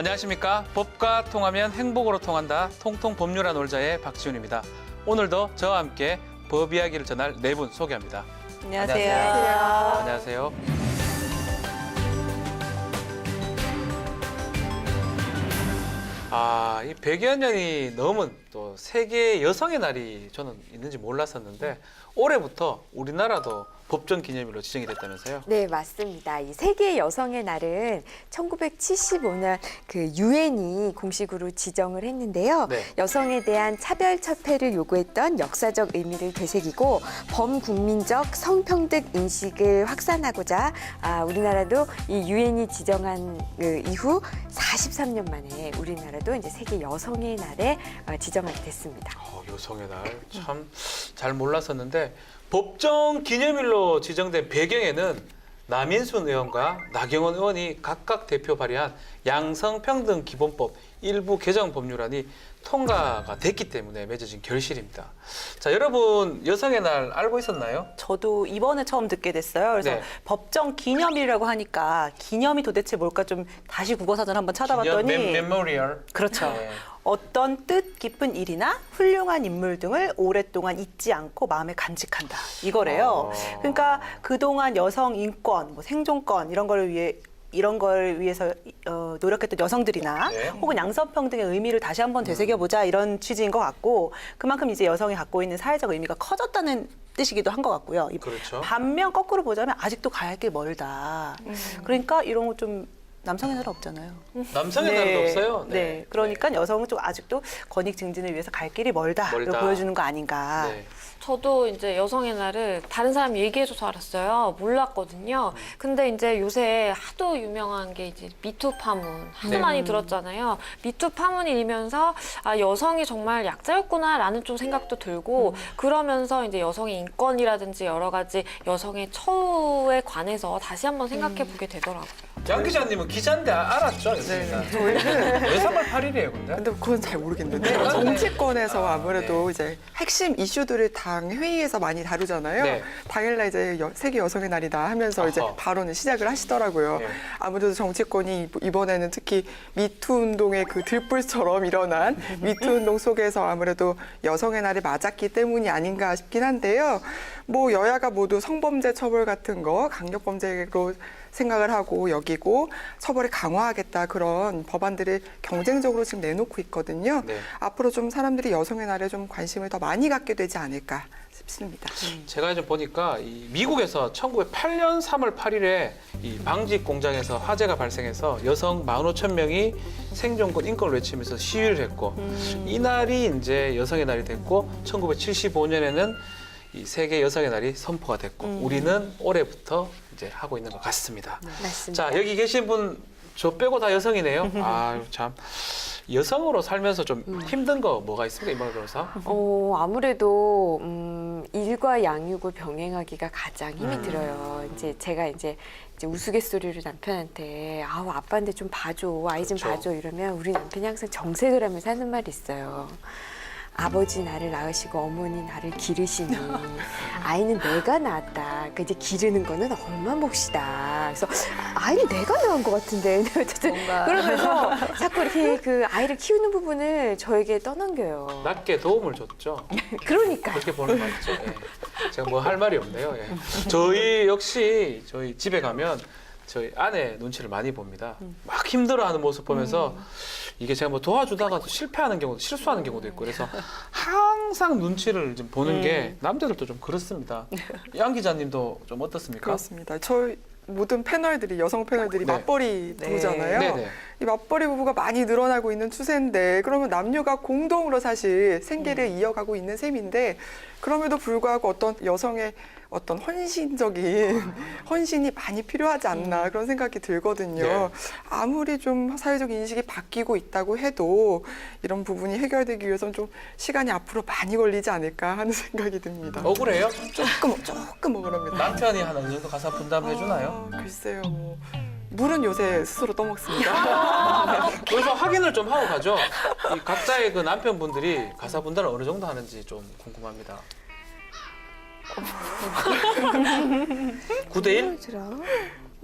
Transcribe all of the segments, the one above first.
안녕하십니까. 법과 통하면 행복으로 통한다. 통통 법률아 놀자의 박지훈입니다. 오늘도 저와 함께 법 이야기를 전할 네 분 소개합니다. 안녕하세요. 안녕하세요. 이 100여 년이 넘은 또 세계 여성의 날이 저는 있는지 몰랐었는데 올해부터 우리나라도 법정 기념일로 지정이 됐다면서요? 네, 맞습니다. 이 세계 여성의 날은 1975년 그 유엔이 공식으로 지정을 했는데요. 네. 여성에 대한 차별차폐를 요구했던 역사적 의미를 되새기고 범국민적 성평등 인식을 확산하고자 우리나라도 이 유엔이 지정한 이후 43년 만에 우리나라도 이제 세계 여성의 날에 지정하게 됐습니다. 여성의 날 참 잘 몰랐었는데 법정 기념일로 지정된 배경에는 남인순 의원과 나경원 의원이 각각 대표 발의한 양성평등 기본법 일부 개정 법률안이 통과가 됐기 때문에 맺어진 결실입니다. 자, 여러분 여성의 날 알고 있었나요? 저도 이번에 처음 듣게 됐어요. 그래서 네. 법정 기념일이라고 하니까 기념이 도대체 뭘까 좀 다시 국어사전 한번 찾아봤더니 메모리얼. 그렇죠. 네. 어떤 뜻 깊은 일이나 훌륭한 인물 등을 오랫동안 잊지 않고 마음에 간직한다. 이거래요. 그러니까 그동안 여성 인권, 뭐 생존권 이런 걸 위해서 노력했던 여성들이나 네. 혹은 양성평등의 의미를 다시 한번 되새겨보자 이런 취지인 것 같고 그만큼 이제 여성이 갖고 있는 사회적 의미가 커졌다는 뜻이기도 한 것 같고요. 그렇죠. 반면 거꾸로 보자면 아직도 갈 길 멀다. 그러니까 이런 거 좀 남성의 날은 없잖아요. 남성의 날은 없어요? 네. 그러니까 여성은 좀 아직도 권익 증진을 위해서 갈 길이 멀다를 보여주는 거 아닌가. 네. 저도 이제 여성의 날을 다른 사람이 얘기해줘서 알았어요. 몰랐거든요. 근데 이제 요새 하도 유명한 게 이제 미투 파문 하도 네. 많이 들었잖아요. 미투 파문이 일면서 여성이 정말 약자였구나라는 좀 생각도 들고 그러면서 이제 여성의 인권이라든지 여러 가지 여성의 처우에 관해서 다시 한번 생각해 보게 되더라고요. 양 기자님은 기자인데 알았죠? 네, 저희는 왜 3월 8일이에요, 근데? 근데 그건 잘 모르겠는데 네. 정치권에서 아무래도 네. 이제 핵심 이슈들을 당 회의에서 많이 다루잖아요. 네. 당일날 이제 세계 여성의 날이다 하면서 이제 어허. 발언을 시작을 하시더라고요. 네. 아무래도 정치권이 이번에는 특히 미투 운동의 그 들불처럼 일어난 미투 운동 속에서 아무래도 여성의 날을 맞았기 때문이 아닌가 싶긴 한데요. 뭐 여야가 모두 성범죄 처벌 같은 거 강력범죄로 생각을 하고 여기고 처벌을 강화하겠다 그런 법안들을 경쟁적으로 지금 내놓고 있거든요. 네. 앞으로 좀 사람들이 여성의 날에 좀 관심을 더 많이 갖게 되지 않을까 싶습니다. 제가 좀 보니까 이 미국에서 1908년 3월 8일에 이 방직 공장에서 화재가 발생해서 여성 15,000명이 생존권 인권을 외치면서 시위를 했고 이 날이 이제 여성의 날이 됐고 1975년에는 이 세계 여성의 날이 선포가 됐고 우리는 올해부터 이제 하고 있는 것 같습니다. 맞습니다. 자, 여기 계신 분 저 빼고 다 여성이네요. 아유 참. 여성으로 살면서 좀 힘든 거 뭐가 있습니까, 이번 변호사? 아무래도 일과 양육을 병행하기가 가장 힘이 들어요. 제가 우스갯소리로 남편한테 아빠한테 좀 봐줘, 아이 좀 그렇죠. 봐줘 이러면 우리 남편이 항상 정색을 하면서 하는 말이 있어요. 아버지 나를 낳으시고 어머니 나를 기르시니 아이는 내가 낳았다. 그러니까 이제 기르는 거는 엄마 몫이다. 그래서 아이는 내가 낳은 것 같은데 어쨌든 그러면서 자꾸 이렇게 그 아이를 키우는 부분을 저에게 떠넘겨요. 낮게 도움을 줬죠. 그러니까 그렇게 보는 거 맞죠? 예. 제가 뭐 할 말이 없네요. 예. 저희 역시 저희 집에 가면 저희 아내 눈치를 많이 봅니다. 막 힘들어하는 모습 보면서 이게 제가 뭐 도와주다가도 실패하는 경우도 실수하는 경우도 있고 그래서 항상 눈치를 좀 보는 게 남자들도 좀 그렇습니다. 양 기자님도 좀 어떻습니까? 그렇습니다. 저희 모든 패널들이 여성 패널들이 네. 맞벌이 네. 부부잖아요. 네네. 이 맞벌이 부부가 많이 늘어나고 있는 추세인데 그러면 남녀가 공동으로 사실 생계를 이어가고 있는 셈인데 그럼에도 불구하고 어떤 여성의 어떤 헌신이 많이 필요하지 않나 그런 생각이 들거든요. 네. 아무리 좀 사회적 인식이 바뀌고 있다고 해도 이런 부분이 해결되기 위해서는 좀 시간이 앞으로 많이 걸리지 않을까 하는 생각이 듭니다. 억울해요? 조금 억울합니다. 남편이 한 어느 정도 가사 분담해 주나요? 글쎄요. 뭐. 물은 요새 스스로 떠먹습니다. 그래서 확인을 좀 하고 가죠. 이 각자의 그 남편분들이 가사 분담을 어느 정도 하는지 좀 궁금합니다. 9대1?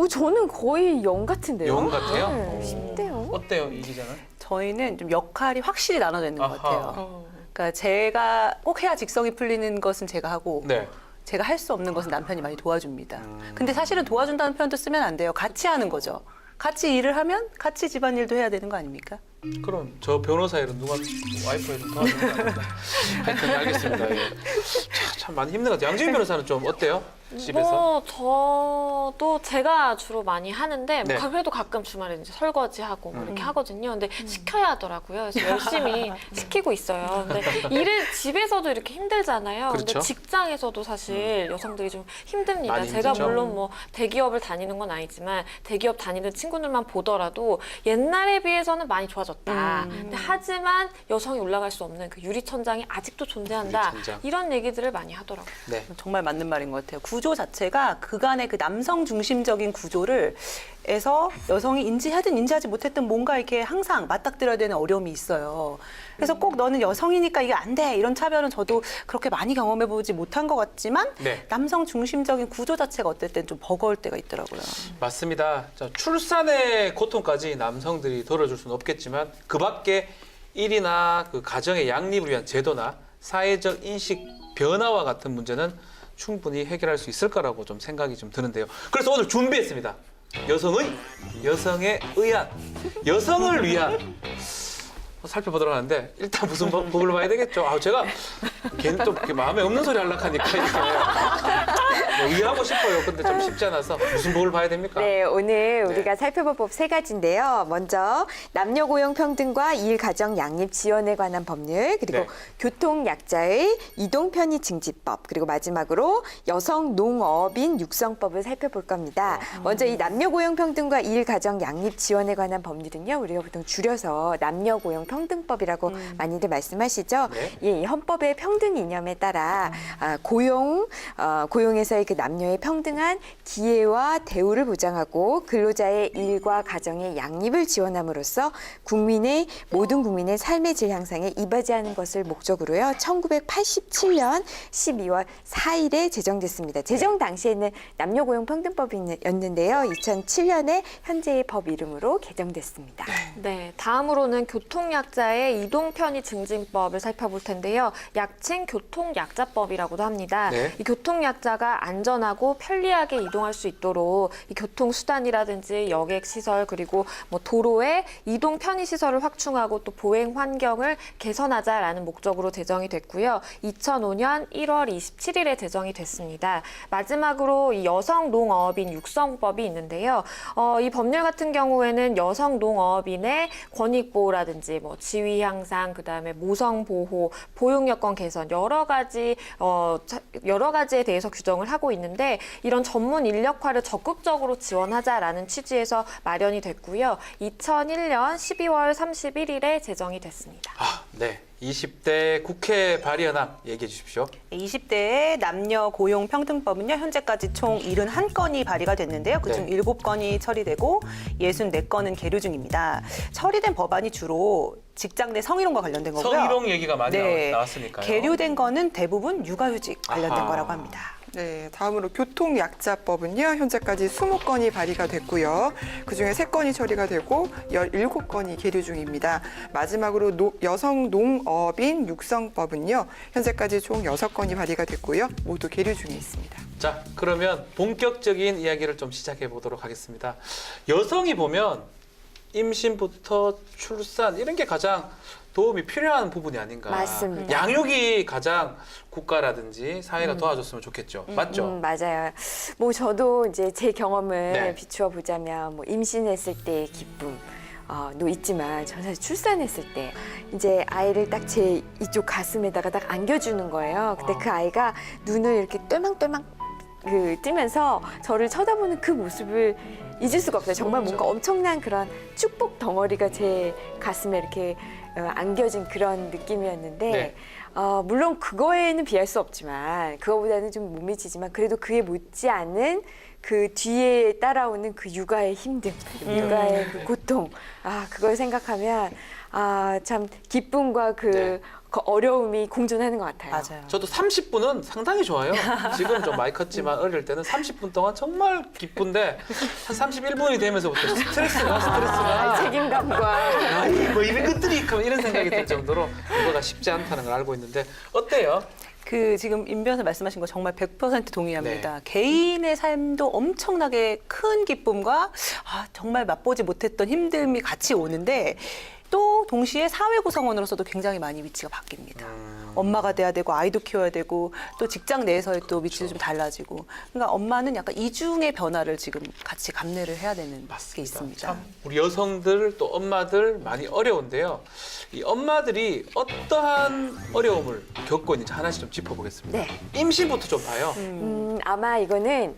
저는 거의 0 같은데요. 0 같아요? 네, 오. 10대요. 어때요, 이 기자는? 저희는 좀 역할이 확실히 나눠져 있는 것 아하. 같아요. 그러니까 제가 꼭 해야 직성이 풀리는 것은 제가 하고 네. 제가 할 수 없는 것은 남편이 많이 도와줍니다. 근데 사실은 도와준다는 표현도 쓰면 안 돼요. 같이 하는 거죠. 같이 일을 하면 같이 집안일도 해야 되는 거 아닙니까? 그럼 저 변호사 일은 누가 와이프가 좀 도와주는 거 아닌가? 하여튼 알겠습니다. 예. 참 많이 힘든 것 같아요. 양주인 변호사는 좀 어때요? 집에서? 저도 제가 주로 많이 하는데 네. 그래도 가끔 주말에 이제 설거지하고 뭐 이렇게 하거든요. 근데 음. 시켜야 하더라고요. 그래서 열심히 시키고 있어요. 근데 일을 집에서도 이렇게 힘들잖아요. 그렇죠. 근데 직장에서도 사실 여성들이 좀 힘듭니다. 많이 제가 힘들죠. 물론 뭐 대기업을 다니는 건 아니지만 대기업 다니는 친구들만 보더라도 옛날에 비해서는 많이 좋아졌다. 근데 하지만 여성이 올라갈 수 없는 그 유리천장이 아직도 존재한다. 유리천장. 이런 얘기들을 많이 하더라고요. 네. 정말 맞는 말인 것 같아요. 구조 자체가 그간의 그 남성 중심적인 구조를 에서 여성이 인지하든 인지하지 못했든 뭔가 이렇게 항상 맞닥뜨려야 되는 어려움이 있어요. 그래서 꼭 너는 여성이니까 이게 안 돼. 이런 차별은 저도 그렇게 많이 경험해보지 못한 것 같지만 네. 남성 중심적인 구조 자체가 어떨 땐 좀 버거울 때가 있더라고요. 맞습니다. 자, 출산의 고통까지 남성들이 덜어줄 수는 없겠지만 그 밖에 일이나 그 가정의 양립을 위한 제도나 사회적 인식 변화와 같은 문제는 충분히 해결할 수 있을 거라고 좀 생각이 좀 드는데요. 그래서 오늘 준비했습니다. 여성의 의한, 여성을 위한 살펴보도록 하는데 일단 무슨 법을 봐야 되겠죠? 제가 괜히 또 이렇게 마음에 없는 소리 하려고 하니까 이렇게 뭐 이해하고 싶어요. 근데 좀 쉽지 않아서 무슨 법을 봐야 됩니까? 네, 오늘 네. 우리가 살펴볼 법 3가지인데요. 먼저 남녀 고용 평등과 일 가정 양립 지원에 관한 법률, 그리고 네. 교통약자의 이동 편의 증지법, 그리고 마지막으로 여성 농어민 육성법을 살펴볼 겁니다. 먼저 이 남녀 고용 평등과 일 가정 양립 지원에 관한 법률은요. 우리가 보통 줄여서 남녀 고용 평등법이라고 많이들 말씀하시죠. 네. 이 헌법의 평등 이념에 따라 고용에서의 그 남녀의 평등한 기회와 대우를 보장하고 근로자의 일과 가정의 양립을 지원함으로써 모든 국민의 삶의 질 향상에 이바지하는 것을 목적으로요. 1987년 12월 4일에 제정됐습니다. 제정 당시에는 남녀고용평등법이었는데요. 2007년에 현재의 법 이름으로 개정됐습니다. 네, 다음으로는 교통약자의 이동편의 증진법을 살펴볼 텐데요. 약칭 교통약자법이라고도 합니다. 네. 이 교통약자가 안전하고 편리하게 이동할 수 있도록 이 교통수단이라든지 여객시설 그리고 뭐 도로의 이동 편의시설을 확충하고 또 보행 환경을 개선하자라는 목적으로 제정이 됐고요. 2005년 1월 27일에 제정이 됐습니다. 마지막으로 이 여성 농어업인 육성법이 있는데요. 이 법률 같은 경우에는 여성 농어업인의 권익 보호라든지 뭐 지위 향상, 그다음에 모성 보호, 보육 여건 개선 여러 가지에 대해서 규정을 하고 있는데 이런 전문 인력화를 적극적으로 지원하자라는 취지에서 마련이 됐고요. 2001년 12월 31일에 제정이 됐습니다. 네. 20대 국회 발의헌안 얘기해 주십시오. 20대의 남녀 고용 평등법은요. 현재까지 총 71건이 발의가 됐는데요. 그중 네. 7건이 처리되고 64건은 계류 중입니다. 처리된 법안이 주로 직장 내 성희롱과 관련된 거고요. 성희롱 얘기가 많이 네. 나왔으니까요. 계류된 거는 대부분 육아휴직 관련된 아하. 거라고 합니다. 네, 다음으로 교통약자법은요. 현재까지 20건이 발의가 됐고요. 그중에 3건이 처리가 되고 17건이 계류 중입니다. 마지막으로 여성 농어민 육성법은요. 현재까지 총 6건이 발의가 됐고요. 모두 계류 중에 있습니다. 자, 그러면 본격적인 이야기를 좀 시작해 보도록 하겠습니다. 여성이 보면 임신부터 출산 이런 게 가장 도움이 필요한 부분이 아닌가. 맞습니다. 양육이 가장 국가라든지 사회가 도와줬으면 좋겠죠. 맞죠? 맞아요. 뭐 저도 이제 제 경험을 네. 비추어 보자면 뭐 임신했을 때의 기쁨. 도 있지만 저는 사실 출산했을 때 이제 아이를 딱 제 이쪽 가슴에다가 딱 안겨주는 거예요. 근데 그 아이가 눈을 이렇게 똘망똘망 뜨면서 저를 쳐다보는 그 모습을 잊을 수가 없어요. 정말 뭔가 엄청난 그런 축복 덩어리가 제 가슴에 이렇게 안겨진 그런 느낌이었는데 네. 물론 그거에는 비할 수 없지만 그거보다는 좀 못 미치지만 그래도 그에 못지않은 그 뒤에 따라오는 그 육아의 힘듦, 육아의 그 고통, 그걸 생각하면 참 기쁨과 그 네. 그 어려움이 공존하는 것 같아요. 맞아요. 저도 30분은 상당히 좋아요. 지금 좀 많이 컸지만 어릴 때는 30분 동안 정말 기쁜데 한 31분이 되면서부터 스트레스가 책임감과 야, 뭐 이런 것들이 이런 생각이 들 정도로 이거가 쉽지 않다는 걸 알고 있는데 어때요? 그 지금 임 변호사 말씀하신 거 정말 100% 동의합니다. 네. 개인의 삶도 엄청나게 큰 기쁨과 정말 맛보지 못했던 힘듦이 같이 오는데 또 동시에 사회 구성원으로서도 굉장히 많이 위치가 바뀝니다. 엄마가 돼야 되고 아이도 키워야 되고 또 직장 내에서의 또 위치도 좀 달라지고 그러니까 엄마는 약간 이중의 변화를 지금 같이 감내를 해야 되는 게 있습니다. 참 우리 여성들 또 엄마들 많이 어려운데요. 이 엄마들이 어떠한 어려움을 겪고 있는지 하나씩 좀 짚어보겠습니다. 네. 임신부터 좀 봐요. 아마 이거는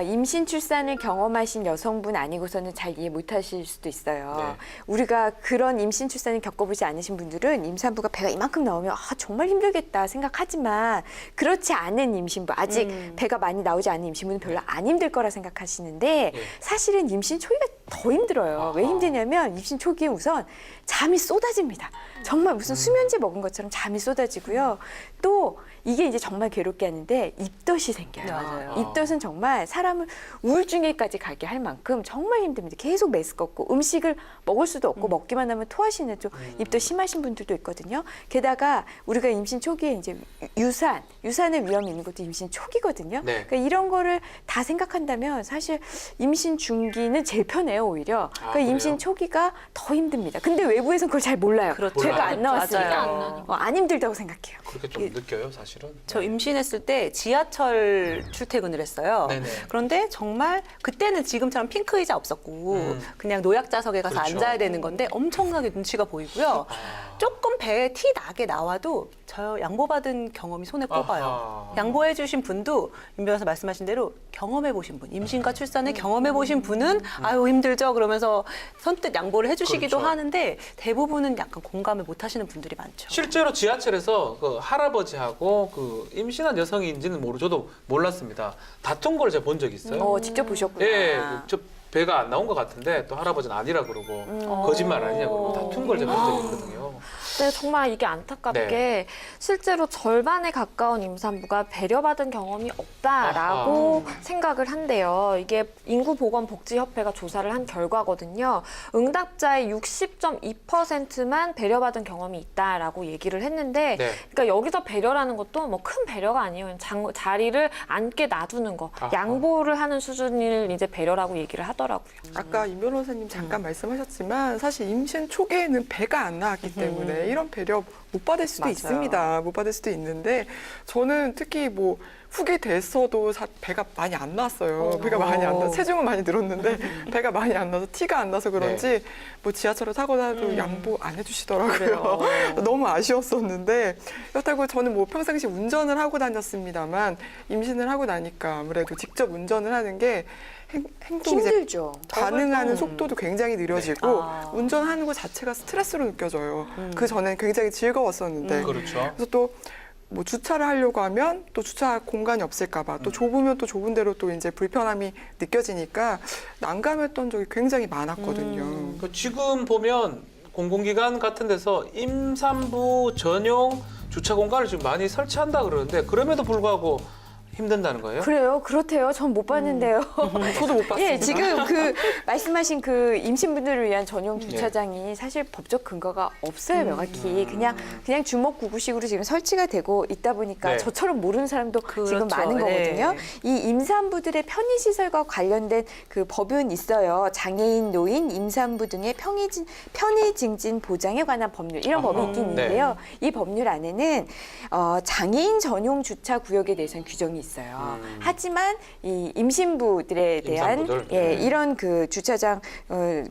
임신 출산을 경험하신 여성분 아니고서는 잘 이해 못하실 수도 있어요. 네. 우리가 그런 임신 출산을 겪어보지 않으신 분들은 임산부가 배가 이만큼 나오면 정말 힘들겠다 생각하지만 그렇지 않은 임신부 아직 배가 많이 나오지 않은 임신부는 별로 안 힘들 거라 생각하시는데 네. 사실은 임신 초기가 더 힘들어요. 아하. 왜 힘드냐면 임신 초기에 우선 잠이 쏟아집니다. 정말 무슨 수면제 먹은 것처럼 잠이 쏟아지고요. 또 이게 이제 정말 괴롭게 하는데 입덧이 생겨요. 맞아요. 입덧은 정말 사람을 우울증에까지 가게 할 만큼 정말 힘듭니다. 계속 메스껍고 음식을 먹을 수도 없고 먹기만 하면 토하시는 좀 입덧 심하신 분들도 있거든요. 게다가 우리가 임신 초기에 이제 유산의 위험이 있는 것도 임신 초기거든요. 네. 그러니까 이런 거를 다 생각한다면 사실 임신 중기는 제일 편해요, 오히려. 그러니까 그래요? 임신 초기가 더 힘듭니다. 근데 외부에서는 그걸 잘 몰라요. 그렇죠. 죄가 안 나왔으니까. 맞아요. 안 힘들다고 생각해요. 그렇게 좀 느껴요, 사실은. 저 임신했을 때 지하철 출퇴근을 했어요. 네네. 그런데 정말 그때는 지금처럼 핑크 의자 없었고 그냥 노약자석에 가서 그렇죠. 앉아야 되는 건데 엄청나게 눈치가 보이고요. 조금 배에 티 나게 나와도 저 양보받은 경험이 손에 꼽아요. 아하. 양보해 주신 분도 임 변호사 말씀하신 대로 경험해 보신 분, 임신과 출산을 경험해 보신 분은 아유 힘들죠 그러면서 선뜻 양보를 해 주시기도 그렇죠. 하는데 대부분은 약간 공감을 못 하시는 분들이 많죠. 실제로 지하철에서 그 할아버지하고 그 임신한 여성인지는 저도 몰랐습니다. 다툰 걸 제가 본 적이 있어요. 직접 보셨구나. 예, 저 배가 안 나온 것 같은데 또 할아버지는 아니라 그러고 거짓말 아니냐고 그러고 다툰 걸 제가 본 적이 있거든요. 네, 정말 이게 안타깝게 네. 실제로 절반에 가까운 임산부가 배려받은 경험이 없다라고 생각을 한대요. 이게 인구보건복지협회가 조사를 한 결과거든요. 응답자의 60.2%만 배려받은 경험이 있다라고 얘기를 했는데 네. 그러니까 여기서 배려라는 것도 뭐 큰 배려가 아니에요. 자리를 앉게 놔두는 거. 아하. 양보를 하는 수준을 이제 배려라고 얘기를 하더라고요. 아까 임 변호사님 잠깐 말씀하셨지만 사실 임신 초기에는 배가 안 나왔기 때문에 이런 배려 못 받을 수도 맞아요. 있습니다. 못 받을 수도 있는데 저는 특히 뭐 후기 됐어도 배가 많이 안 났어요. 배가 많이 안 나서 체중은 많이 늘었는데 배가 많이 안 나서 티가 안 나서 그런지 뭐 지하철을 타고나도 양보 안 해주시더라고요. 너무 아쉬웠었는데 그렇다고 저는 뭐 평상시 운전을 하고 다녔습니다만 임신을 하고 나니까 아무래도 직접 운전을 하는 게 행동이 이제 힘들죠. 반응하는 속도도 굉장히 느려지고 아. 운전하는 것 자체가 스트레스로 느껴져요. 그 전엔 굉장히 즐거웠었는데 그렇죠. 그래서 또 뭐 주차를 하려고 하면 또 주차 공간이 없을까봐 또 좁으면 또 좁은 대로 또 이제 불편함이 느껴지니까 난감했던 적이 굉장히 많았거든요. 그 지금 보면 공공기관 같은 데서 임산부 전용 주차 공간을 지금 많이 설치한다 그러는데 그럼에도 불구하고 힘든다는 거예요? 그래요? 그렇대요. 전 못 봤는데요. 저도 못 봤습니다. 예, 지금 그 말씀하신 그 임신분들을 위한 전용 주차장이 사실 법적 근거가 없어요, 명확히. 그냥 주먹구구식으로 지금 설치가 되고 있다 보니까 네. 저처럼 모르는 사람도 지금 그렇죠. 많은 거거든요. 네. 이 임산부들의 편의시설과 관련된 그 법은 있어요. 장애인, 노인, 임산부 등의 편의 증진 보장에 관한 법률 이런 법이 있긴 있는데요. 이 법률 안에는 장애인 전용 주차 구역에 대해서는 규정이 있어요. 하지만 이 임신부들에 대한 임산부들? 이런 그 주차장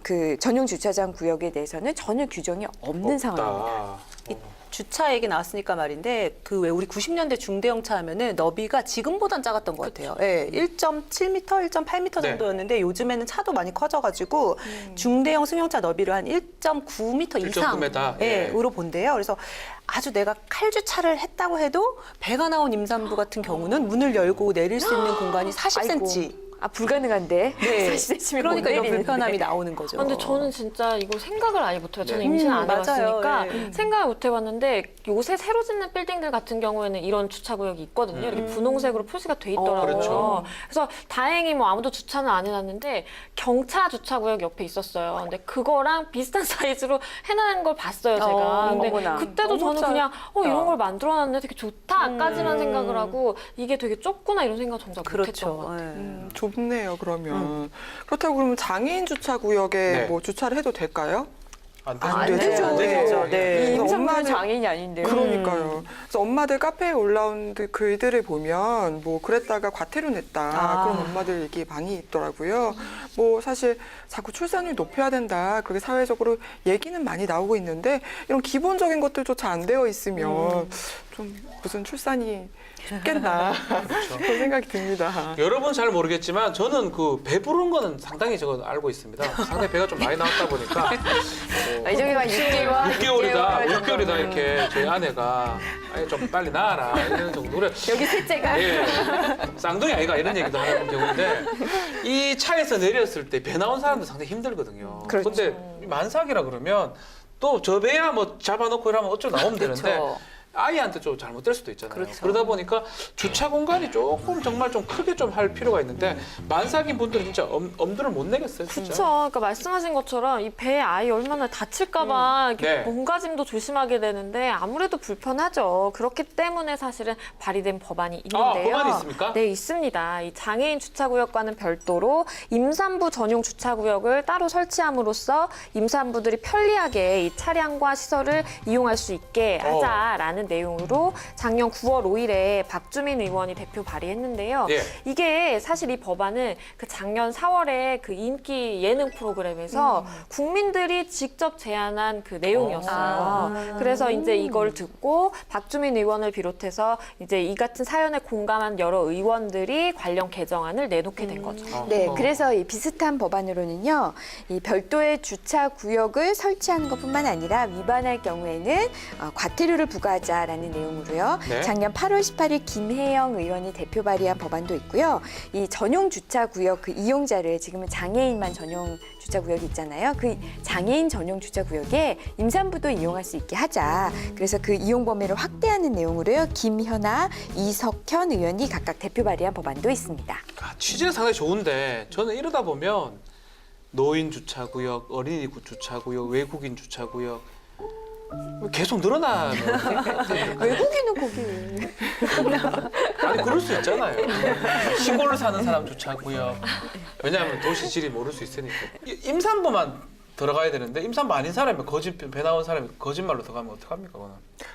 그 전용 주차장 구역에 대해서는 전혀 규정이 없는 상황입니다. 이 주차 얘기 나왔으니까 말인데 그 왜 우리 90년대 중대형차 하면은 너비가 지금보단 작았던 것 같아요. 예, 1.7m, 1.8m 네. 정도였는데 요즘에는 차도 많이 커져가지고 중대형 승용차 너비를 한 1.9m 이상 1.9m, 예, 예. 으로 본대요. 그래서 아주 내가 칼주차를 했다고 해도 배가 나온 임산부 같은 경우는 문을 열고 내릴 수 있는 공간이 40cm. 불가능한데. 네. 40cm면 그러니까 이런 내리는데. 불편함이 나오는 거죠. 근데 저는 진짜 이거 생각을 아예 못해요. 저는 네. 임신 안 맞아요. 해봤으니까 네. 생각을 못 해봤는데 요새 새로 짓는 빌딩들 같은 경우에는 이런 주차구역이 있거든요. 이렇게 분홍색으로 표시가 돼 있더라고요. 그렇죠. 그래서 다행히 뭐 아무도 주차는 안 해놨는데 경차 주차구역 옆에 있었어요. 근데 그거랑 비슷한 사이즈로 해놓은 걸 봤어요, 제가. 근데 어머나. 그때도 너무 저는 그냥 이런 짧다. 걸 만들어놨네, 되게 좋다까지만 생각을 하고 이게 되게 좁구나 이런 생각 정작 못했던 것 그렇죠. 같아요. 예. 좁네요, 그러면. 그렇다고 그러면 장애인 주차구역에 네. 뭐 주차를 해도 될까요? 안 안 되죠. 되죠. 안 되죠. 되죠. 네. 임산부는 엄마들- 장애인이 아닌데요. 그러니까요. 그래서 엄마들 카페에 올라온 글들을 보면 뭐 그랬다가 과태료 냈다 그런 엄마들 얘기 많이 있더라고요. 뭐 사실 자꾸 출산율 높여야 된다 그렇게 사회적으로 얘기는 많이 나오고 있는데 이런 기본적인 것들조차 안 되어 있으면 좀 무슨 출산이 쉽겠나 그런 생각이 듭니다. 여러분 잘 모르겠지만 저는 그 배부른 거는 상당히 저거 알고 있습니다. 상당히 배가 좀 많이 나왔다 보니까 이 정도면 6개월, 6개월이다 이렇게 저희 아내가 아예 좀 빨리 나와라 이런 정도로 여기 셋째가 예, 쌍둥이 아이가 이런 얘기도 하는 경우인데 이 차에서 내렸을 때 배 나온 사람도 상당히 힘들거든요. 그렇죠. 근데 만삭이라 그러면 또 저 배야 뭐 잡아놓고 이러면 어쩌고 나오면 되는데 그렇죠. 아이한테 좀 잘못될 수도 있잖아요. 그렇죠. 그러다 보니까 주차 공간이 조금 정말 좀 크게 좀 할 필요가 있는데 만삭인 분들은 진짜 엄두를 못 내겠어요. 진짜. 그렇죠. 그러니까 말씀하신 것처럼 이 배에 아이 얼마나 다칠까봐 이렇게 네. 몸가짐도 조심하게 되는데 아무래도 불편하죠. 그렇기 때문에 사실은 발의된 법안이 있는데요. 법안이 있습니까? 네, 있습니다. 이 장애인 주차구역과는 별도로 임산부 전용 주차구역을 따로 설치함으로써 임산부들이 편리하게 이 차량과 시설을 이용할 수 있게 하자라는 내용으로 작년 9월 5일에 박주민 의원이 대표 발의했는데요. 예. 이게 사실 이 법안은 그 작년 4월에 그 인기 예능 프로그램에서 국민들이 직접 제안한 그 내용이었어요. 그래서 이제 이걸 듣고 박주민 의원을 비롯해서 이제 이 같은 사연에 공감한 여러 의원들이 관련 개정안을 내놓게 된 거죠. 네, 그래서 이 비슷한 법안으로는요, 이 별도의 주차 구역을 설치하는 것뿐만 아니라 위반할 경우에는 과태료를 부과하자라는 내용으로요. 네. 작년 8월 18일 김혜영 의원이 대표 발의한 법안도 있고요. 이 전용 주차 구역 그 이용자를 지금은 장애인만 전용 주차 구역이 있잖아요. 그 장애인 전용 주차 구역에 임산부도 이용할 수 있게 하자. 그래서 그 이용 범위를 확대하는 내용으로요. 김현아, 이석현 의원이 각각 대표 발의한 법안도 있습니다. 취지는 상당히 좋은데 저는 이러다 보면 노인 주차구역, 어린이 주차구역, 외국인 주차구역 계속 늘어나는 외국인은 거기 아니 그럴 수 있잖아요. 시골 사는 사람 주차구역 왜냐하면 도시 질이 모를 수 있으니까 임산부만 들어가야 되는데 임산부 아닌 사람이 배 나온 사람이 거짓말로 들어가면 어떡합니까 그거는?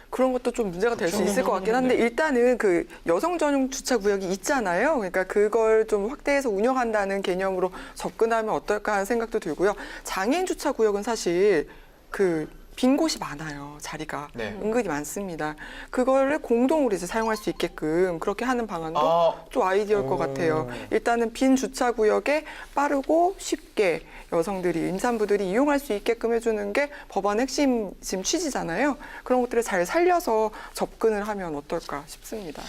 그런 것도 좀 문제가 될 수 있을 것 같긴 한데 일단은 그 여성 전용 주차 구역이 있잖아요. 그러니까 그걸 좀 확대해서 운영한다는 개념으로 접근하면 어떨까 하는 생각도 들고요. 장애인 주차 구역은 사실 그 빈 곳이 많아요. 자리가 네. 은근히 많습니다. 그거를 공동으로 이제 사용할 수 있게끔 그렇게 하는 방안도 좀 아이디어일 것 같아요. 일단은 빈 주차 구역에 빠르고 쉽게 여성들이 임산부들이 이용할 수 있게끔 해주는 게 법안 핵심 지금 취지잖아요. 그런 것들을 잘 살려서 접근을 하면 어떨까 싶습니다.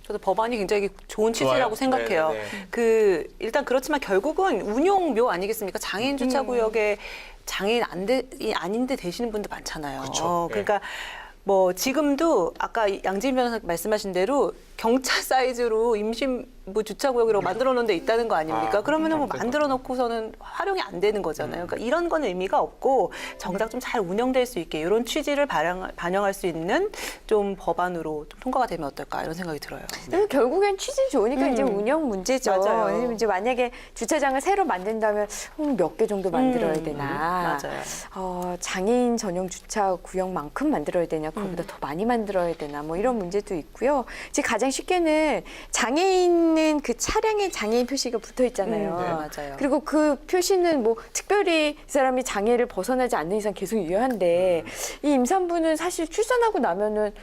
저도 법안이 굉장히 좋은 취지라고 좋아요. 생각해요. 네, 네. 그 일단 그렇지만 결국은 운용묘 아니겠습니까? 장애인 주차구역에 장애인 아닌데 되시는 분들 많잖아요. 그쵸. 그러니까 뭐 지금도 아까 양지민 변호사 말씀하신 대로 경차 사이즈로 임신부 주차구역으로 만들어 놓은 데 있다는 거 아닙니까? 그러면은 뭐 만들어 놓고서는 활용이 안 되는 거잖아요. 그러니까 이런 건 의미가 없고 정작 좀 잘 운영될 수 있게 이런 취지를 반영할 수 있는 좀 법안으로 좀 통과가 되면 어떨까 이런 생각이 들어요. 결국엔 취지 좋으니까 이제 운영 문제죠. 맞아요. 왜냐면 이제 만약에 주차장을 새로 만든다면 몇 개 정도 만들어야 되나. 맞아요. 장애인 전용 주차 구역만큼 만들어야 되냐, 그거보다 더 많이 만들어야 되나, 뭐 이런 문제도 있고요. 이제 가장 쉽게는 장애인은 그 차량에 장애인 표시가 붙어 있잖아요. 네, 맞아요. 그리고 그 표시는 뭐 특별히 이 사람이 장애를 벗어나지 않는 이상 계속 유효한데 이 임산부는 사실 출산하고 나면은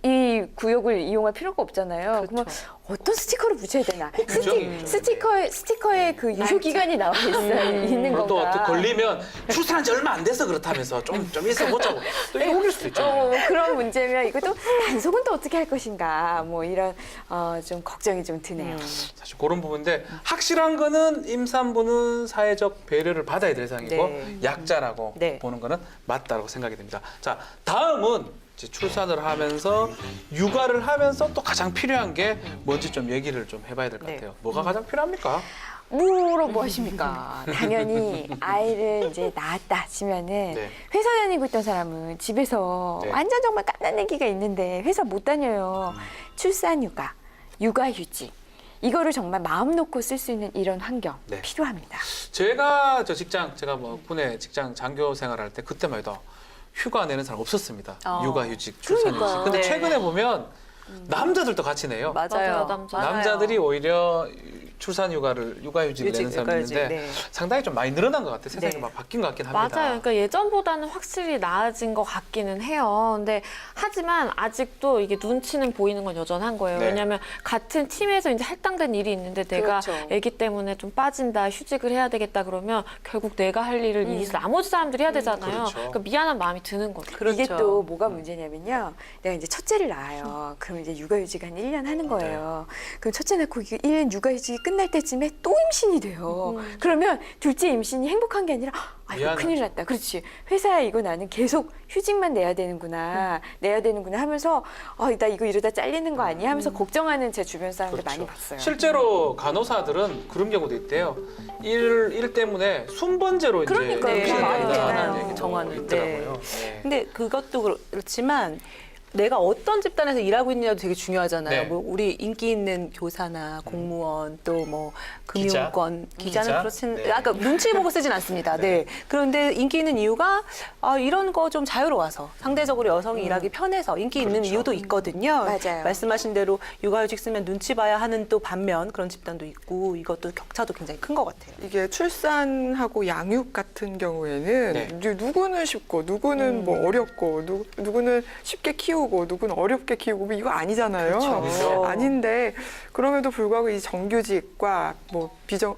이 구역을 이용할 필요가 없잖아요. 그러면 어떤 스티커를 붙여야 되나? 규정이 스티커에 그 유효 기간이 나와 있어요. 있는 또 건가? 걸리면 출산한 지 얼마 안 돼서 그렇다면서 좀 있어 보자고 또 이거 우길 수도 있잖아요. 그런 문제면 이것도 단속은 또 어떻게 할 것인가? 뭐 이런 좀 걱정이 좀 드네요. 사실 그런 부분인데 확실한 거는 임산부는 사회적 배려를 받아야 될 상이고 네. 약자라고 네. 보는 거는 맞다고 생각이 됩니다. 자, 다음은 이제 출산을 하면서 육아를 하면서 또 가장 필요한 게 뭔지 좀 얘기를 좀 해봐야 될 것 네. 같아요. 뭐가 가장 필요합니까? 물어보십니까? 당연히 아이를 이제 낳았다 치면은 네. 회사 다니고 있던 사람은 집에서 네. 완전 정말 깐난애기가 있는데 회사 못 다녀요. 출산휴가, 육아휴직 이거를 정말 마음 놓고 쓸 수 있는 이런 환경 네. 필요합니다. 제가 제가 뭐 군에 직장 장교 생활할 때 그때만 해도 휴가 내는 사람 없었습니다. 육아휴직, 출산휴직. 그러니까요. 근데 네. 최근에 보면 남자들도 같이 내요. 맞아요. 남자들이 오히려 육아휴직을 내는 사람이 육아휴직, 있는데 네. 상당히 좀 많이 늘어난 것 같아요. 세상이 네. 막 바뀐 것 같긴 합니다. 맞아요. 그러니까 예전보다는 확실히 나아진 것 같기는 해요. 근데 하지만 아직도 이게 눈치는 보이는 건 여전한 거예요. 네. 왜냐하면 같은 팀에서 이제 할당된 일이 있는데 내가 그렇죠. 아기 때문에 좀 빠진다, 휴직을 해야 되겠다 그러면 결국 내가 할 일을 이 나머지 사람들이 해야 되잖아요. 그렇죠. 그러니까 미안한 마음이 드는 거죠. 이게 또 뭐가 문제냐면요. 내가 이제 첫째를 낳아요. 그럼 이제 육아휴직 한 1년 하는 거예요. 그럼 첫째 낳고 1년 육아휴직이 끝날 때쯤에 또 임신이 돼요. 그러면 둘째 임신이 행복한 게 아니라 아이고 미안하죠. 큰일 났다. 그렇지. 회사에 이거 나는 계속 휴직만 내야 되는구나. 하면서 나 이거 이러다 잘리는 거 아니야? 하면서 걱정하는 제 주변 사람들 많이 봤어요. 실제로 간호사들은 그런 경우도 있대요. 일 때문에 순번제로 이제 그러니까요. 임신을 네, 한다는 많잖아요. 얘기도 정하는. 있더라고요. 네. 근데 그것도 그렇지만 내가 어떤 집단에서 일하고 있느냐도 되게 중요하잖아요. 네. 뭐 우리 인기 있는 교사나 공무원 또 뭐 금융권 기자는 기자? 그렇진 네. 아까 눈치 보고 쓰진 않습니다. 네. 그런데 인기 있는 이유가 이런 거 좀 자유로워서 상대적으로 여성이 일하기 편해서 인기 있는 그렇죠. 이유도 있거든요. 맞아요. 말씀하신 대로 육아휴직 쓰면 눈치 봐야 하는 또 반면 그런 집단도 있고 이것도 격차도 굉장히 큰 것 같아요. 이게 출산하고 양육 같은 경우에는 네. 누구는 쉽고 누구는 뭐 어렵고 누구는 쉽게 키우고 누구는 어렵게 키우고 뭐 이거 아니잖아요. 그렇죠. 아닌데 그럼에도 불구하고 이 정규직과 뭐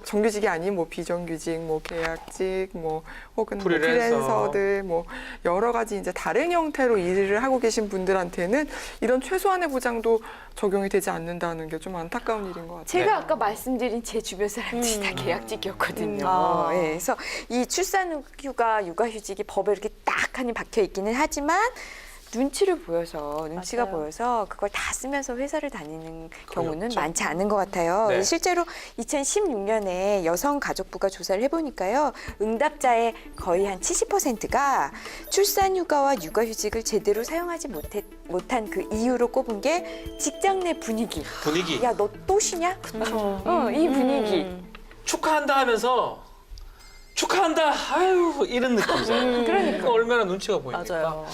정규직이 아닌 뭐 비정규직, 뭐 계약직, 뭐 혹은 뭐 프리랜서들 뭐 여러 가지 이제 다른 형태로 일을 하고 계신 분들한테는 이런 최소한의 보장도 적용이 되지 않는다는 게 좀 안타까운 일인 것 같아요. 제가 아까 말씀드린 제 주변 사람들이 다 계약직이었거든요. 예, 그래서 이 출산휴가, 육아휴직이 법에 이렇게 딱 하니 박혀 있기는 하지만 눈치가 맞아요. 보여서 그걸 다 쓰면서 회사를 다니는 경우는 그렇죠. 많지 않은 것 같아요. 네. 실제로 2016년에 여성가족부가 조사를 해보니까요. 응답자의 거의 한 70%가 출산휴가와 육아휴직을 제대로 사용하지 못한 그 이유로 꼽은 게 직장 내 분위기. 야, 너 또 쉬냐? 이 분위기. 축하한다 하면서 축하한다. 아유 이런 느낌이잖아요. 그러니까. 얼마나 눈치가 보입니까? 맞아요.